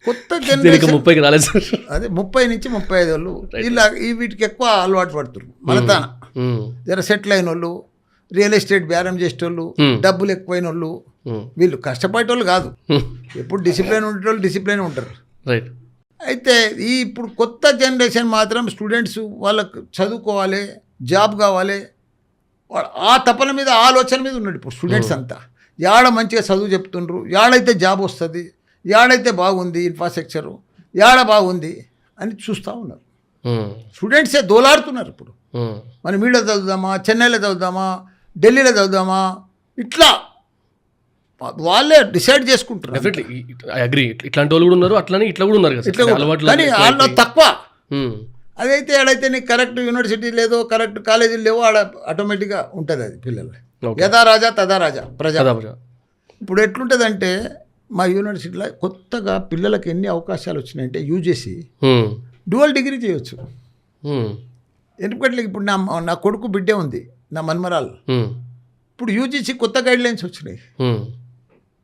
కొత్త జనరేషన్ 30కి రాలేదు, అదే 30 నుంచి 35 వాళ్ళు ఇలా వీటికి ఎక్కువ అలవాటు పడుతున్నారు. మన జర సెటిల్ అయిన వాళ్ళు, రియల్ ఎస్టేట్ బేరం చేసేటోళ్ళు, డబ్బులు ఎక్కువైన వాళ్ళు, వీళ్ళు కష్టపడేటోళ్ళు కాదు, ఎప్పుడు డిసిప్లిన్ ఉండేటోళ్ళు డిసిప్లిన్ ఉంటారు. రైట్. అయితే ఇప్పుడు కొత్త జనరేషన్ మాత్రం స్టూడెంట్స్ వాళ్ళకు చదువుకోవాలి, జాబ్ కావాలి, ఆ తపన మీద, ఆలోచన మీద ఉన్నాడు ఇప్పుడు స్టూడెంట్స్ అంతా. యాడ మంచిగా చదువు చెప్తుండ్రు, యాడైతే జాబ్ వస్తుంది, యాడైతే బాగుంది ఇన్ఫ్రాస్ట్రక్చరు, యాడ బాగుంది అని చూస్తూ ఉన్నారు. స్టూడెంట్సే దోలాడుతున్నారు ఇప్పుడు. మనం ఈడ చదువుదామా, చెన్నైలో చదువుదామా, ఢిల్లీలో చదువుదామా, ఇట్లా వాళ్ళే డిసైడ్ చేసుకుంటారు. ఇట్లాంటి వాళ్ళు కూడా ఉన్నారు, అట్లానే ఇట్లా కూడా ఉన్నారు కదా, కానీ వాళ్ళు తక్కువ. అదైతే ఆడైతే నీకు కరెక్ట్ యూనివర్సిటీ లేదో, కరెక్ట్ కాలేజీలు లేవో, ఆడ ఆటోమేటిక్గా ఉంటుంది అది పిల్లలు. యథా రాజా తదా రాజా ప్రజా. ఇప్పుడు ఎట్లుంటుందంటే మా యూనివర్సిటీలో కొత్తగా పిల్లలకు ఎన్ని అవకాశాలు వచ్చినాయంటే యూజీసీ డ్యువల్ డిగ్రీ చేయొచ్చు. ఎందుకంటే ఇప్పుడు నా కొడుకు బిడ్డే ఉంది, నా మన్మరాలు, ఇప్పుడు యూజీసీ కొత్త గైడ్ లైన్స్ వచ్చినాయి.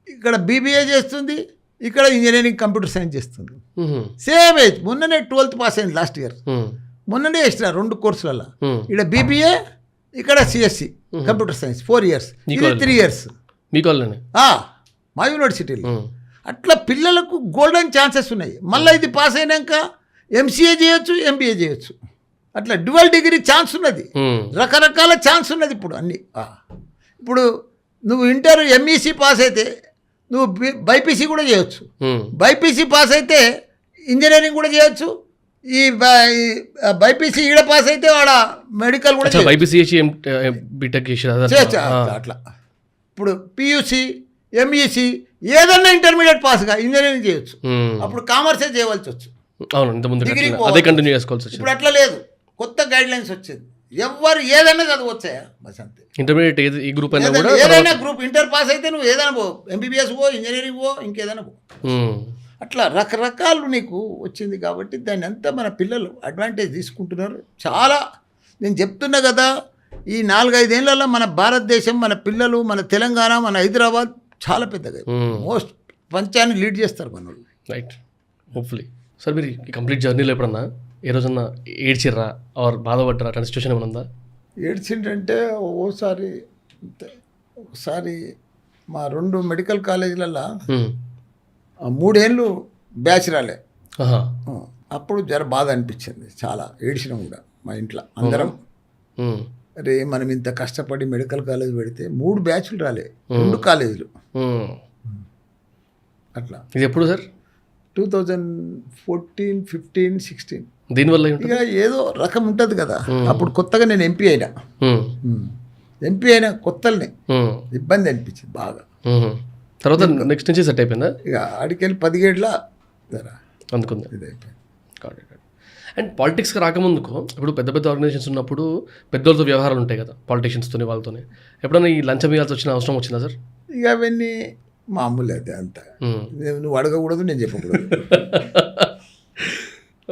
ఇక్కడ బీబీఏ చేస్తుంది, ఇక్కడ ఇంజనీరింగ్ కంప్యూటర్ సైన్స్ చేస్తుంది. సేమ్ ఏజ్, మొన్ననే 12th పాస్ అయింది లాస్ట్ ఇయర్, మొన్ననే వేసిన 2 కోర్సులలో. ఇక్కడ బీబీఏ, ఇక్కడ సిఎస్సి కంప్యూటర్ సైన్స్ 4 years, ఇది 3 years మా యూనివర్సిటీలో. అట్లా పిల్లలకు గోల్డెన్ ఛాన్సెస్ ఉన్నాయి. మళ్ళీ ఇది పాస్ అయినాక ఎంసీఏ చేయొచ్చు, ఎంబీఏ చేయొచ్చు, అట్లా డ్యువల్ డిగ్రీ ఛాన్స్ ఉన్నది, రకరకాల ఛాన్స్ ఉన్నది ఇప్పుడు అన్నీ. ఇప్పుడు నువ్వు ఇంటర్ ఎంఈసీ పాస్ అయితే నువ్వు బైపీసీ కూడా చేయొచ్చు, బైపీసీ పాస్ అయితే ఇంజనీరింగ్ కూడా చేయొచ్చు, ఈ బైపీసీ ఈడ పాస్ అయితే వాడ మెడికల్ కూడా చేయొచ్చు. అట్లా ఇప్పుడు పియూసీ, ఎంఈసీ ఏదన్నా ఇంటర్మీడియట్ పాస్గా ఇంజనీరింగ్ చేయొచ్చు. అప్పుడు కామర్సే చేయవలసి వచ్చు, డిగ్రీ ఇప్పుడు అట్లా లేదు, కొత్త గైడ్ లైన్స్ వచ్చింది, ఎవరు ఏదైనా చదవచ్చాయా బస్ అంతే. ఇంటర్మీడియట్ ఈ గ్రూప్ ఏదైనా గ్రూప్ ఇంటర్ పాస్ అయితే నువ్వు ఏదైనా పో, ఎంబీబీఎస్ పో, ఇంజనీరింగ్ పో, ఇంకేదైనా పో, అట్లా రకరకాలు నీకు వచ్చింది. కాబట్టి దాన్ని అంతా మన పిల్లలు అడ్వాంటేజ్ తీసుకుంటున్నారు చాలా. నేను చెప్తున్నా కదా, ఈ 4-5 ఏళ్లలో మన భారతదేశం, మన పిల్లలు, మన తెలంగాణ, మన హైదరాబాద్ చాలా పెద్దగా మోస్ట్ ప్రపంచాన్ని లీడ్ చేస్తారు మన వాళ్ళు. రైట్. హోప్ఫుల్లీ సార్ మీరు ఈ కంప్లీట్ జర్నీలో ఎప్పుడన్నా ఏ రోజన్నా ఏడ్చిర్రా ఆర్ బాధపడ్డరా, అట్లాంటి సిచ్యువేషన్ ఏమైనా ఉందా? ఏడ్చిండంటే ఒకసారి మా 2 మెడికల్ కాలేజీలలో 3 ఏళ్ళు బ్యాచ్ రాలే, అప్పుడు జర బాధ అనిపించింది, చాలా ఏడ్చినాం కూడా మా ఇంట్లో అందరం. అరే మనం ఇంత కష్టపడి మెడికల్ కాలేజ్ పెడితే 3 బ్యాచ్లు రాలే, 2 కాలేజీలు. అట్లా. ఇది ఎప్పుడు సార్? 2014, 15, 16. దీనివల్ల ఇక ఏదో రకం ఉంటుంది కదా. అప్పుడు కొత్తగా నేను ఎంపీ అయినా కొత్తల్ని ఇబ్బంది అనిపించింది బాగా. తర్వాత నెక్స్ట్ నుంచి సెట్ అయిపోయిందా? ఇక ఆడికెళ్ళి 10 ఏళ్ళ అందుకుంది ఇది అయిపోయింది. అండ్ పాలిటిక్స్కి రాకముందుకు ఇప్పుడు పెద్ద పెద్ద ఆర్గనైజేషన్స్ ఉన్నప్పుడు పెద్దోళ్ళతో వ్యవహారాలు ఉంటాయి కదా, పాలిటిషియన్స్తోని వాళ్ళతోనే. ఎప్పుడైనా ఈ లంచం ఇవ్వాల్సి వచ్చిన అవసరం వచ్చిందా సార్? ఇక అవన్నీ మామూలు అయితే అంతా, నువ్వు అడగకూడదు, నేను చెప్పకూడదు.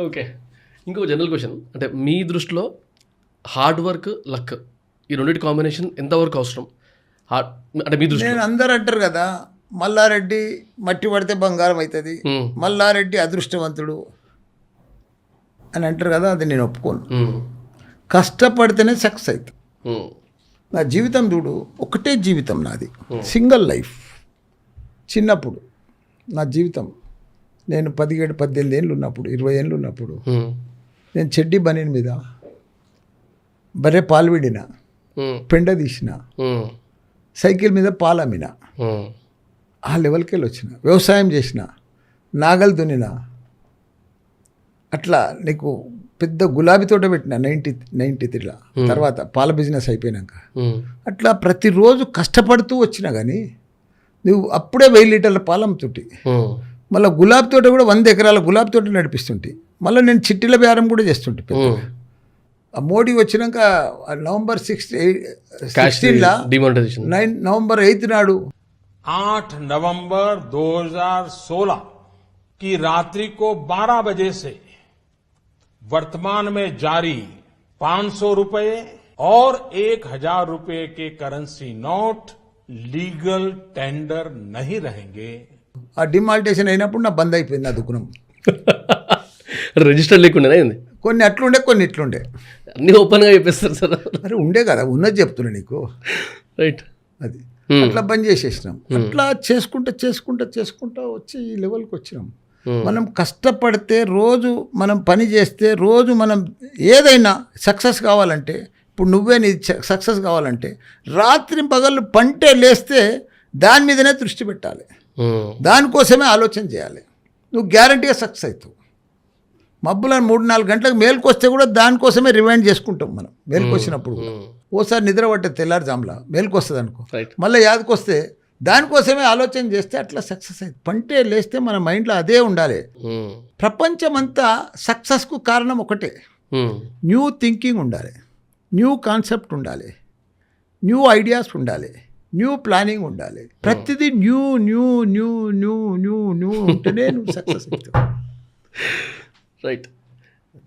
ఓకే. ఇంకో జనరల్ క్వశ్చన్, అంటే మీ దృష్టిలో హార్డ్ వర్క్, లక్ ఈ రెండింటి కాంబినేషన్ ఎంతవరకు అవసరం? అంటే మీ దృష్టి నేను అందరు అంటారు కదా, మల్లారెడ్డి మట్టి పడితే బంగారం అవుతుంది, మల్లారెడ్డి అదృష్టవంతుడు అని అంటారు కదా, అది నేను ఒప్పుకోను. కష్టపడితేనే సక్సెస్ అవుతుంది. నా జీవితం చూడు, ఒకటే జీవితం నాది, సింగిల్ లైఫ్. చిన్నప్పుడు నా జీవితం, నేను 17-18 ఏళ్ళు ఉన్నప్పుడు, 20 ఏళ్ళు ఉన్నప్పుడు నేను చెడ్డీ బనీన్ మీద బర్రె పాలు విడిన, పెండ తీసిన, సైకిల్ మీద పాలు అమ్మిన, ఆ లెవెల్కి వెళ్ళి వచ్చిన. వ్యవసాయం చేసిన, నాగలు దున్నిన. అట్లా నీకు పెద్ద గులాబీ తోట పెట్టిన 93లో, తర్వాత పాల బిజినెస్ అయిపోయినాక. అట్లా ప్రతిరోజు కష్టపడుతూ వచ్చినా కానీ నువ్వు అప్పుడే 1000 లీటర్ల పాలు అమ్ముతుంటే, మళ్ళీ గులాబీ తోట కూడా 100 ఎకరాల గులాబీ తోట నడిపిస్తుంటే, మళ్ళీ నేను చిట్టీల బేరం కూడా చేస్తుంటే. ఆ మోడీ వచ్చినాక నవంబర్ 16లా నవంబర్ 8 నాడు 8 नवंबर 2016 की रात्रि को 12 बजे से वर्तमान में जारी 500 रुपए और 1000 रुपए के करेंसी नोट लीगल टेंडर नहीं रहेंगे. ఆ డిమాలిటేషన్ అయినప్పుడు నా బంద్ అయిపోయింది నా దుకాణం. రిజిస్టర్ లేకుండా అయింది. కొన్ని అట్లుండే, కొన్ని ఇట్లుండే. అన్నీ ఓపెన్గా చెప్పేస్తారు సార్. అరే ఉండే కదా, ఉన్నది చెప్తున్నా నీకు. రైట్. అది అట్లా బంద్ చేసేసినాం. అట్లా చేసుకుంటా వచ్చి ఈ లెవెల్కి వచ్చినాం. మనం కష్టపడితే, రోజు మనం పని చేస్తే, రోజు మనం ఏదైనా సక్సెస్ కావాలంటే, ఇప్పుడు నువ్వే నీ సక్సెస్ కావాలంటే రాత్రి పగళ్ళు పంటే లేస్తే దాని మీదనే దృష్టి పెట్టాలి, దానికోసమే ఆలోచన చేయాలి. నువ్వు గ్యారంటీగా సక్సెస్ అవుతావు. మబ్బులను 3-4 గంటలకు మేలుకొస్తే కూడా దానికోసమే రివైండ్ చేసుకుంటాం మనం. మేలుకొచ్చినప్పుడు ఓసారి నిద్ర పట్టే తెల్లారుజాములా మేలుకొస్తుంది అనుకో, మళ్ళీ యాదకొస్తే దానికోసమే ఆలోచన చేస్తే అట్లా సక్సెస్ అవుతుంది. పంటే లేస్తే మన మైండ్లో అదే ఉండాలి. ప్రపంచమంతా సక్సెస్కు కారణం ఒకటే, న్యూ థింకింగ్ ఉండాలి, న్యూ కాన్సెప్ట్ ఉండాలి, న్యూ ఐడియాస్ ఉండాలి, న్యూ ప్లానింగ్ ఉండాలి. ప్రతిదీ new new new new new new ఉంటేనే నువ్వు సక్సెస్ అవుతావు. రైట్.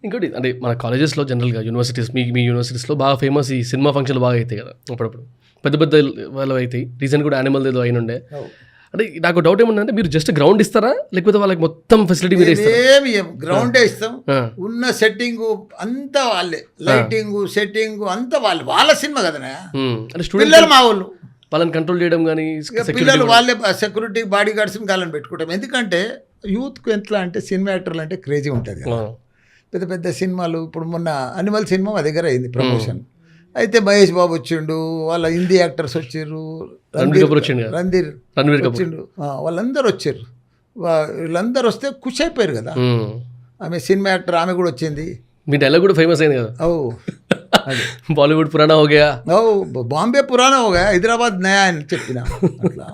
ఇంకోటి అంటే మన కాలేజెస్లో జనరల్గా యూనివర్సిటీస్, మీ యూనివర్సిటీస్లో బాగా ఫేమస్ ఈ సినిమా ఫంక్షన్లు బాగా అవుతాయి కదా అప్పుడప్పుడు, పెద్ద పెద్ద వాళ్ళు అవుతాయి. రీసెంట్ కూడా యానిమల్ ఏదో అయినుండే. అంటే నాకు డౌట్ ఏమన్నా, మీరు జస్ట్ గ్రౌండ్ ఇస్తారా లేకపోతే వాళ్ళకి మొత్తం ఫెసిలిటీ మీరే ఇస్తారా? ఏమి గ్రౌండే ఇస్తాం, ఉన్న సెట్టింగ్ అంతా వాళ్ళే, లైటింగ్ సెట్టింగ్ అంతా వాళ్ళు, వాళ్ళ సినిమా కదా. అంటే పిల్లలు మా వాళ్ళు, వాళ్ళని కంట్రోల్ చేయడం కానీ, పిల్లలు వాళ్ళే సెక్యూరిటీ బాడీ గార్డ్స్ని కాలని పెట్టుకుంటాం. ఎందుకంటే యూత్కు ఎట్లా అంటే సినిమా యాక్టర్లు అంటే క్రేజీ ఉంటుంది కదా. పెద్ద పెద్ద సినిమాలు, ఇప్పుడు మొన్న అనిమల్ సినిమా మా దగ్గర అయింది ప్రమోషన్ అయితే, మహేష్ బాబు వచ్చిండు, వాళ్ళ హిందీ యాక్టర్స్ వచ్చారు, రణ్ధీర్ వచ్చిండు, వాళ్ళందరూ వచ్చారు. వీళ్ళందరూ వస్తే ఖుషి అయిపోయారు కదా. ఆమె సినిమా యాక్టర్, ఆమె కూడా వచ్చింది. మీ డైలాగ్ కూడా ఫేమస్ అయింది కదా, బాలీవుడ్ పురాణా హో గయా, బాంబే పురాణా హో గయా, హైదరాబాద్ నయా అని చెప్పిన. అట్లా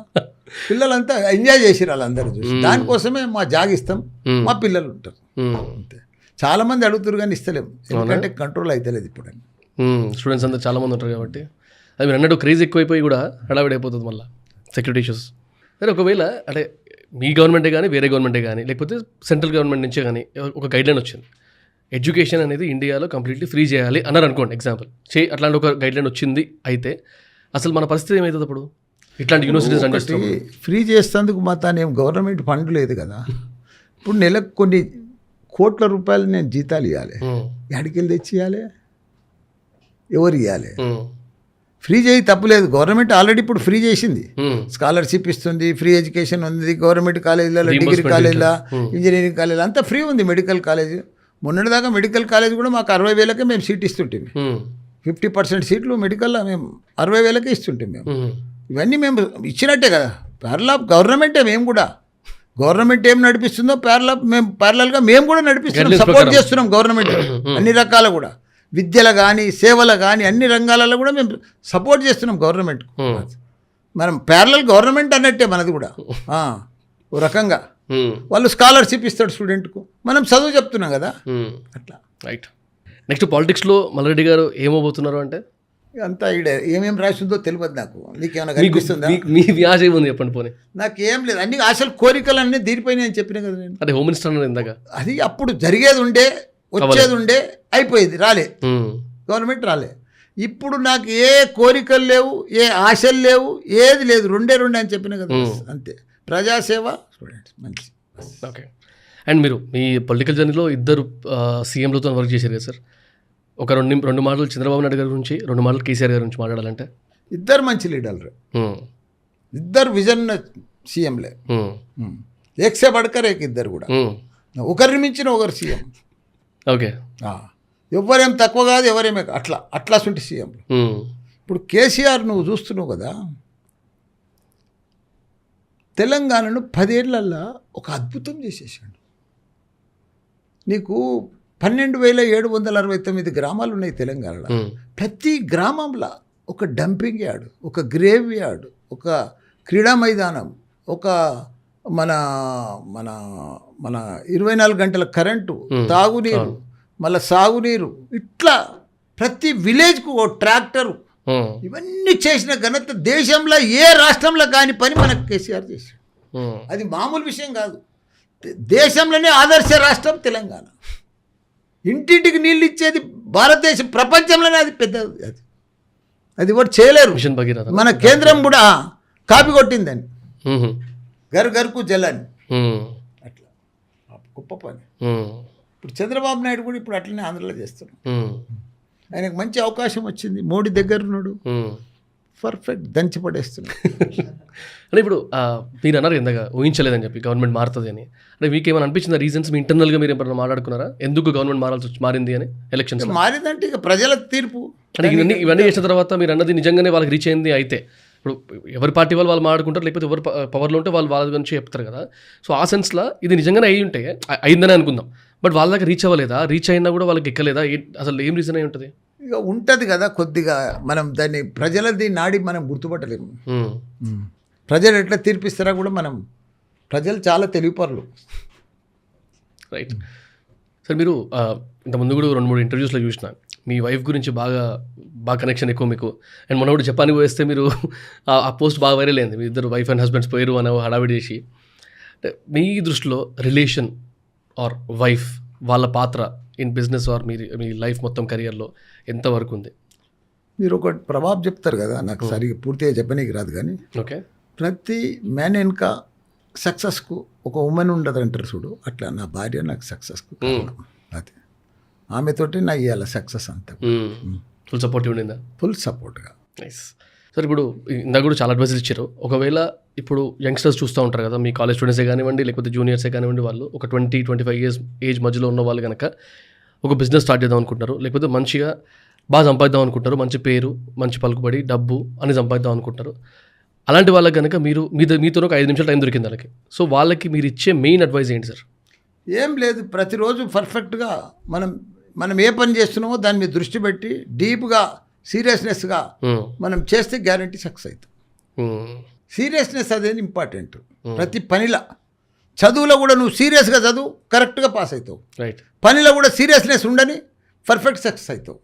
పిల్లలంతా ఎంజాయ్ చేసిరు, వాళ్ళందరూ చూసి. దానికోసమే మా జాగిస్తాం, మా పిల్లలు ఉంటారు అంతే. చాలా మంది అడుగుతారు కానీ ఇస్తలేము, ఎందుకంటే కంట్రోల్ అవుతలేదు ఇప్పుడు. స్టూడెంట్స్ అంతా చాలా మంది ఉంటారు కాబట్టి, అది మీరు అన్నట్టు క్రేజ్ ఎక్కువైపోయి కూడా హడావిడి అయిపోతుంది మళ్ళీ సెక్యూరిటీ ఇష్యూస్. సరే, ఒకవేళ అంటే మీ గవర్నమెంటే కానీ, వేరే గవర్నమెంటే కానీ, లేకపోతే సెంట్రల్ గవర్నమెంట్ నుంచే కానీ ఒక గైడ్లైన్ వచ్చింది, ఎడ్యుకేషన్ అనేది ఇండియాలో కంప్లీట్లీ ఫ్రీ చేయాలి అన్నారు అనుకోండి, ఎగ్జాంపుల్ అట్లాంటి ఒక గైడ్లైన్ వచ్చింది అయితే, అసలు మన పరిస్థితి ఏమవుతుంది అప్పుడు? ఇట్లాంటి యూనివర్సిటీస్ అంటే ఫ్రీ చేసేందుకు మా తాను ఏం గవర్నమెంట్ ఫండ్ లేదు కదా. ఇప్పుడు నెలకు కొన్ని కోట్ల రూపాయలు నేను జీతాలు ఇవ్వాలి, ఎక్కడికి వెళ్ళి తెచ్చి ఇవ్వాలి, ఎవరు ఇవ్వాలి? ఫ్రీ చేయి, తప్పులేదు. గవర్నమెంట్ ఆల్రెడీ ఇప్పుడు ఫ్రీ చేసింది, స్కాలర్షిప్ ఇస్తుంది, ఫ్రీ ఎడ్యుకేషన్ ఉంది గవర్నమెంట్ కాలేజీలలో, డిగ్రీ కాలేజీలో, ఇంజనీరింగ్ కాలేజీలో అంతా ఫ్రీ ఉంది. మెడికల్ కాలేజ్ మొన్నటిదాకా మెడికల్ కాలేజ్ కూడా మాకు 60,000కే మేము సీట్ ఇస్తుంటాం. 50% సీట్లు మెడికల్లో మేము 60,000కే ఇస్తుంటాం మేము. ఇవన్నీ మేము ఇచ్చినట్టే కదా, ప్యారల్ ఆఫ్ గవర్నమెంటే. మేము కూడా గవర్నమెంట్ ఏం నడిపిస్తుందో ప్యారలల్గా మేము కూడా నడిపిస్తున్నాం, సపోర్ట్ చేస్తున్నాం గవర్నమెంట్ అన్ని రకాల కూడా, విద్యలో కానీ, సేవలు కానీ, అన్ని రంగాలలో కూడా మేము సపోర్ట్ చేస్తున్నాం గవర్నమెంట్. మనం ప్యారలల్ గవర్నమెంట్ అన్నట్టే మనది కూడా. ఓ రకంగా వాళ్ళు స్కాలర్షిప్ ఇస్తాడు స్టూడెంట్కు, మనం చదువు చెప్తున్నాం కదా అట్లా. రైట్. నెక్స్ట్ పాలిటిక్స్లో మల్లారెడ్డి గారు ఏమవబోతున్నారు అంటే, అంతా ఈడ ఏమేమి రాసిందో తెలియదు నాకు. నీకేమైనా కనిపిస్తుందా? మీ ఆశ ఏముంది చెప్పండి పోనీ. నాకేం లేదు, అన్ని ఆశలు కోరికలు అన్నీ దీనిపై నేను చెప్పిన కదా నేను. అంటే హోమ్ మినిస్టర్ అన్నారు ఇందాక, అది అప్పుడు జరిగేది ఉండే, వచ్చేది ఉండే, అయిపోయేది, రాలే, గవర్నమెంట్ రాలే. ఇప్పుడు నాకు ఏ కోరికలు లేవు, ఏ ఆశలు లేవు, ఏది లేదు, రెండే అని చెప్పిన కదా. అంతే, ప్రజాసేవ స్టూడెంట్స్ మంచి. ఓకే. అండ్ మీరు మీ పొలిటికల్ జర్నీలో ఇద్దరు సీఎంలతో వర్క్ చేశారు కదా సార్. ఒక రెండు మాటలు చంద్రబాబు నాయుడు గారి గురించి, 2 మాటలు కేసీఆర్ గారి గురించి మాట్లాడాలంటే? ఇద్దరు మంచి లీడర్లు, ఇద్దరు విజన్ సీఎంలే. ఏక్సే పడకర్ ఇద్దరు కూడా, ఒకరిని మించిన ఒకరు సీఎం. ఓకే. ఎవరేం తక్కువ కాదు, ఎవరేమే అట్లా సుంటి సీఎం. ఇప్పుడు కేసీఆర్ నువ్వు చూస్తున్నావు కదా, తెలంగాణను 10 ఏళ్లల్లో ఒక అద్భుతం చేసేసాడు. నీకు 12,769 గ్రామాలు ఉన్నాయి తెలంగాణలో. ప్రతి గ్రామంలో ఒక డంపింగ్ యార్డ్, ఒక గ్రేవ్ యార్డ్, ఒక క్రీడా మైదానం, ఒక మన మన మన 24 గంటల కరెంటు, తాగునీరు, మళ్ళీ సాగునీరు, ఇట్లా ప్రతి విలేజ్కు ఓ ట్రాక్టరు, ఇవన్నీ చేసిన ఘనత దేశంలో ఏ రాష్ట్రంలో కాని పని మనకు కేసీఆర్ చేశాడు. అది మామూలు విషయం కాదు. దేశంలోనే ఆదర్శ రాష్ట్రం తెలంగాణ. ఇంటింటికి నీళ్ళు ఇచ్చేది భారతదేశం, ప్రపంచంలోనే అది పెద్దది. అది కూడా చేయలేరు. మన కేంద్రం కూడా కాపీ కొట్టిందని, గర్ గర్కు జలని, అట్లా గొప్ప పని. ఇప్పుడు చంద్రబాబు నాయుడు కూడా ఇప్పుడు అట్లనే ఆంధ్రలో చేస్తున్నాడు. ఆయనకు మంచి అవకాశం వచ్చింది, మోడీ దగ్గర ఉన్నాడు, పర్ఫెక్ట్ దంచి పడేస్తున్నాడు. అంటే ఇప్పుడు మీరు అన్నారు ఇందాక ఊహించలేదని చెప్పి గవర్నమెంట్ మారుతుంది అని. అంటే మీకు ఏమైనా అనిపించింది రీజన్స్? మీ ఇంటర్నల్గా మీరు ఏమైనా మాట్లాడుకున్నారా ఎందుకు గవర్నమెంట్ మారింది అని? ఎలక్షన్స్ మారిందంటే ఇక ప్రజల తీర్పు. అంటే ఇవన్నీ చేసిన తర్వాత మీరు అన్నది నిజంగానే వాళ్ళకి రీచ్ అయింది అయితే? ఇప్పుడు ఎవరి పార్టీ వాళ్ళు మాట్లాడుకుంటారు, లేకపోతే ఎవరు పవర్లో ఉంటే వాళ్ళ గురించి చెప్తారు కదా. సో ఆ సెన్స్లో ఇది నిజంగానే అయిందని అనుకుందాం. బట్ వాళ్ళ దగ్గర రీచ్ అవ్వలేదా? రీచ్ అయినా కూడా వాళ్ళకి ఎక్కలేదా? అసలు ఏం రీజన్ అయి ఉంటుంది? ఇక ఉంటుంది కదా కొద్దిగా, మనం దాన్ని ప్రజలది నాడి మనం గుర్తుపట్టలేము. ప్రజలు ఎట్లా తీర్పిస్తారా కూడా ప్రజలు చాలా తెలివిపరులు. Right sir. మీరు ఇంతకుముందు కూడా 2-3 ఇంటర్వ్యూస్లో చూసిన మీ వైఫ్ గురించి బాగా కనెక్షన్ ఎక్కువ మీకు. అండ్ మొన్న కూడా జపాన్కి పోయేస్తే మీరు ఆ పోస్ట్ బాగా వైరల్ అయింది. మీ ఇద్దరు వైఫ్ అండ్ హస్బెండ్స్ పోయారు అని హడావిడి చేసి. అంటే మీ దృష్టిలో రిలేషన్ ఆర్ వైఫ్ వాళ్ళ పాత్ర in business are me life మొత్తం కెరియర్లో ఎంతవరకు ఉంది? మీరు ఒక ప్రభావం చెప్తారు కదా, నాకు సరిగ్గా పూర్తిగా చెప్పనీకి రాదు కానీ, ఓకే, ప్రతి మ్యాన్ వెనుక సక్సెస్కు ఒక ఉమెన్ ఉండదు అంటారు చూడు, అట్లా నా భార్య నాకు సక్సెస్కు అదే, ఆమెతోటి నా ఇవాళ సక్సెస్ అంతా. ఫుల్ సపోర్టివ్ ఉండిందా? ఫుల్ సపోర్ట్గా. Nice sir. ఇప్పుడు ఇందాక కూడా చాలా అడ్వైజులు ఇచ్చారు. ఒకవేళ ఇప్పుడు యంగ్స్టర్స్ చూస్తూ ఉంటారు కదా, మీ కాలేజ్ స్టూడెంట్సే కానివ్వండి, లేకపోతే జూనియర్సే కానివ్వండి, వాళ్ళు ఒక 20-25 ఇయర్స్ ఏజ్ మధ్యలో ఉన్న వాళ్ళు కనుక ఒక బిజినెస్ స్టార్ట్ చేద్దాం అనుకుంటారు, లేకపోతే మంచిగా బాగా సంపాదిద్దాం అనుకుంటారు, మంచి పేరు, మంచి పలుకుబడి, డబ్బు అని సంపాదిద్దాం అనుకుంటారు. అలాంటి వాళ్ళకి కనుక మీతో ఒక 5 నిమిషాలు టైం దొరికింది వాళ్ళకి. సో వాళ్ళకి మీరు ఇచ్చే మెయిన్ అడ్వైజ్ ఏంటి సార్? ఏం లేదు, ప్రతిరోజు పర్ఫెక్ట్గా మనం ఏ పని చేస్తున్నామో దాని మీద దృష్టి పెట్టి డీప్గా సీరియస్నెస్గా మనం చేస్తే గ్యారంటీ సక్సెస్ అవుతాం. సీరియస్నెస్ అనేది ఇంపార్టెంట్ ప్రతి పనిలో. చదువులో కూడా నువ్వు సీరియస్గా చదువు, కరెక్ట్గా పాస్ అవుతావు. రైట్. పనిలో కూడా సీరియస్నెస్ ఉండని పర్ఫెక్ట్ సక్సెస్ అవుతావు.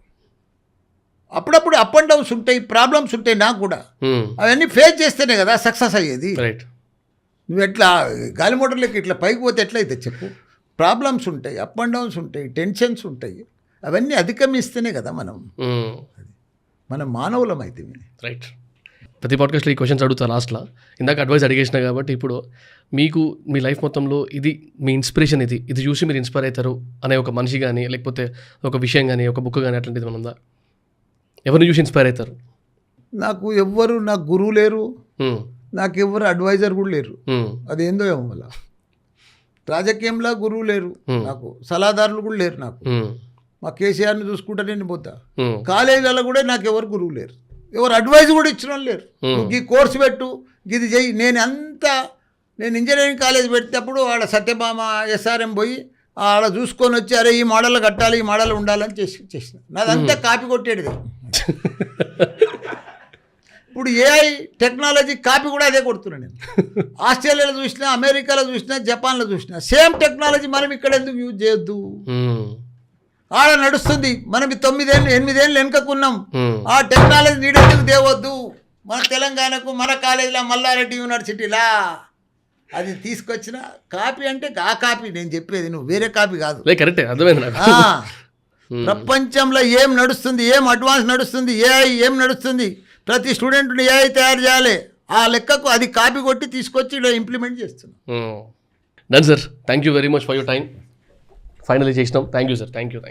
అప్పుడప్పుడు అప్ అండ్ డౌన్స్ ఉంటాయి, ప్రాబ్లమ్స్ ఉంటాయి, నాకు కూడా అవన్నీ ఫేస్ చేస్తేనే కదా సక్సెస్ అయ్యేది. రైట్. నువ్వు ఎట్లా గాలి మోటార్లకి ఇట్లా పైకి పోతే ఎట్లయితే చెప్పు. ప్రాబ్లమ్స్ ఉంటాయి, అప్ అండ్ డౌన్స్ ఉంటాయి, టెన్షన్స్ ఉంటాయి, అవన్నీ అధిగమిస్తేనే కదా మనం మానవులం అయితే. రైట్. ప్రతి పాడ్కాస్ట్లో ఈ క్వశ్చన్స్ అడుగుతా లాస్ట్లో. ఇందాక అడ్వైస్ అడిగేసిన కాబట్టి ఇప్పుడు మీకు మీ లైఫ్ మొత్తంలో ఇది మీ ఇన్స్పిరేషన్, ఇది చూసి మీరు ఇన్స్పైర్ అవుతారు అనే ఒక మనిషి కానీ, లేకపోతే ఒక విషయం కానీ, ఒక బుక్ కానీ అట్లాంటిది ఉందా? ఎవరిని చూసి ఇన్స్పైర్ అవుతారు? నాకు గురువు లేరు, నాకు ఎవరు అడ్వైజర్ కూడా లేరు. అదేందో ఏమో వల్ల రాజకీయంలో గురువు లేరు, నాకు సలహాదారులు కూడా లేరు. నాకు మా కేసీఆర్ని చూసుకుంటా నేను పోతా. కాలేజీలలో కూడా నాకు ఎవరు గురువు లేరు, ఎవరు అడ్వైజ్ కూడా ఇచ్చిన వాళ్ళు లేరు. ఈ కోర్సు పెట్టు, ఇది చెయ్యి. నేను ఇంజనీరింగ్ కాలేజ్ పెట్టేటప్పుడు ఆడ సత్యభామ SRM పోయి ఆడ చూసుకొని వచ్చి, అరే ఈ మోడల్ కట్టాలి, ఈ మోడల్ ఉండాలని చేసిన. నాదంతా కాపీ కొట్టేది. ఇప్పుడు AI టెక్నాలజీ కాపీ కూడా అదే కొడుతున్నాను నేను. ఆస్ట్రేలియాలో చూసినా, అమెరికాలో చూసినా, జపాన్లో చూసినా సేమ్ టెక్నాలజీ మనం ఇక్కడ ఎందుకు యూజ్ చేయొద్దు? ఆడ నడుస్తుంది, మనం 9-8 ఏళ్ళు వెనుకకున్నాం. ఆ టెక్నాలజీ నీడెందుకు తేవద్దు మన తెలంగాణకు? మన కాలేజీలో మల్లారెడ్డి యూనివర్సిటీలా అది తీసుకొచ్చిన కాపీ అంటే ఆ కాపీ నేను చెప్పేది, నువ్వు వేరే కాపీ కాదు. కరెక్టే, అర్థమైంది నాకు. ప్రపంచంలో ఏం నడుస్తుంది, ఏం అడ్వాన్స్ నడుస్తుంది, ఏఐ ఏం నడుస్తుంది, ప్రతి స్టూడెంట్ని ఏఐ తయారు చేయాలి, ఆ లెక్కకు అది కాపీ కొట్టి తీసుకొచ్చి ఇలా ఇంప్లిమెంట్ చేస్తున్నాం. Done sir, thank you very much for your time. Finally చేసినాం. Thank you sir, thank you.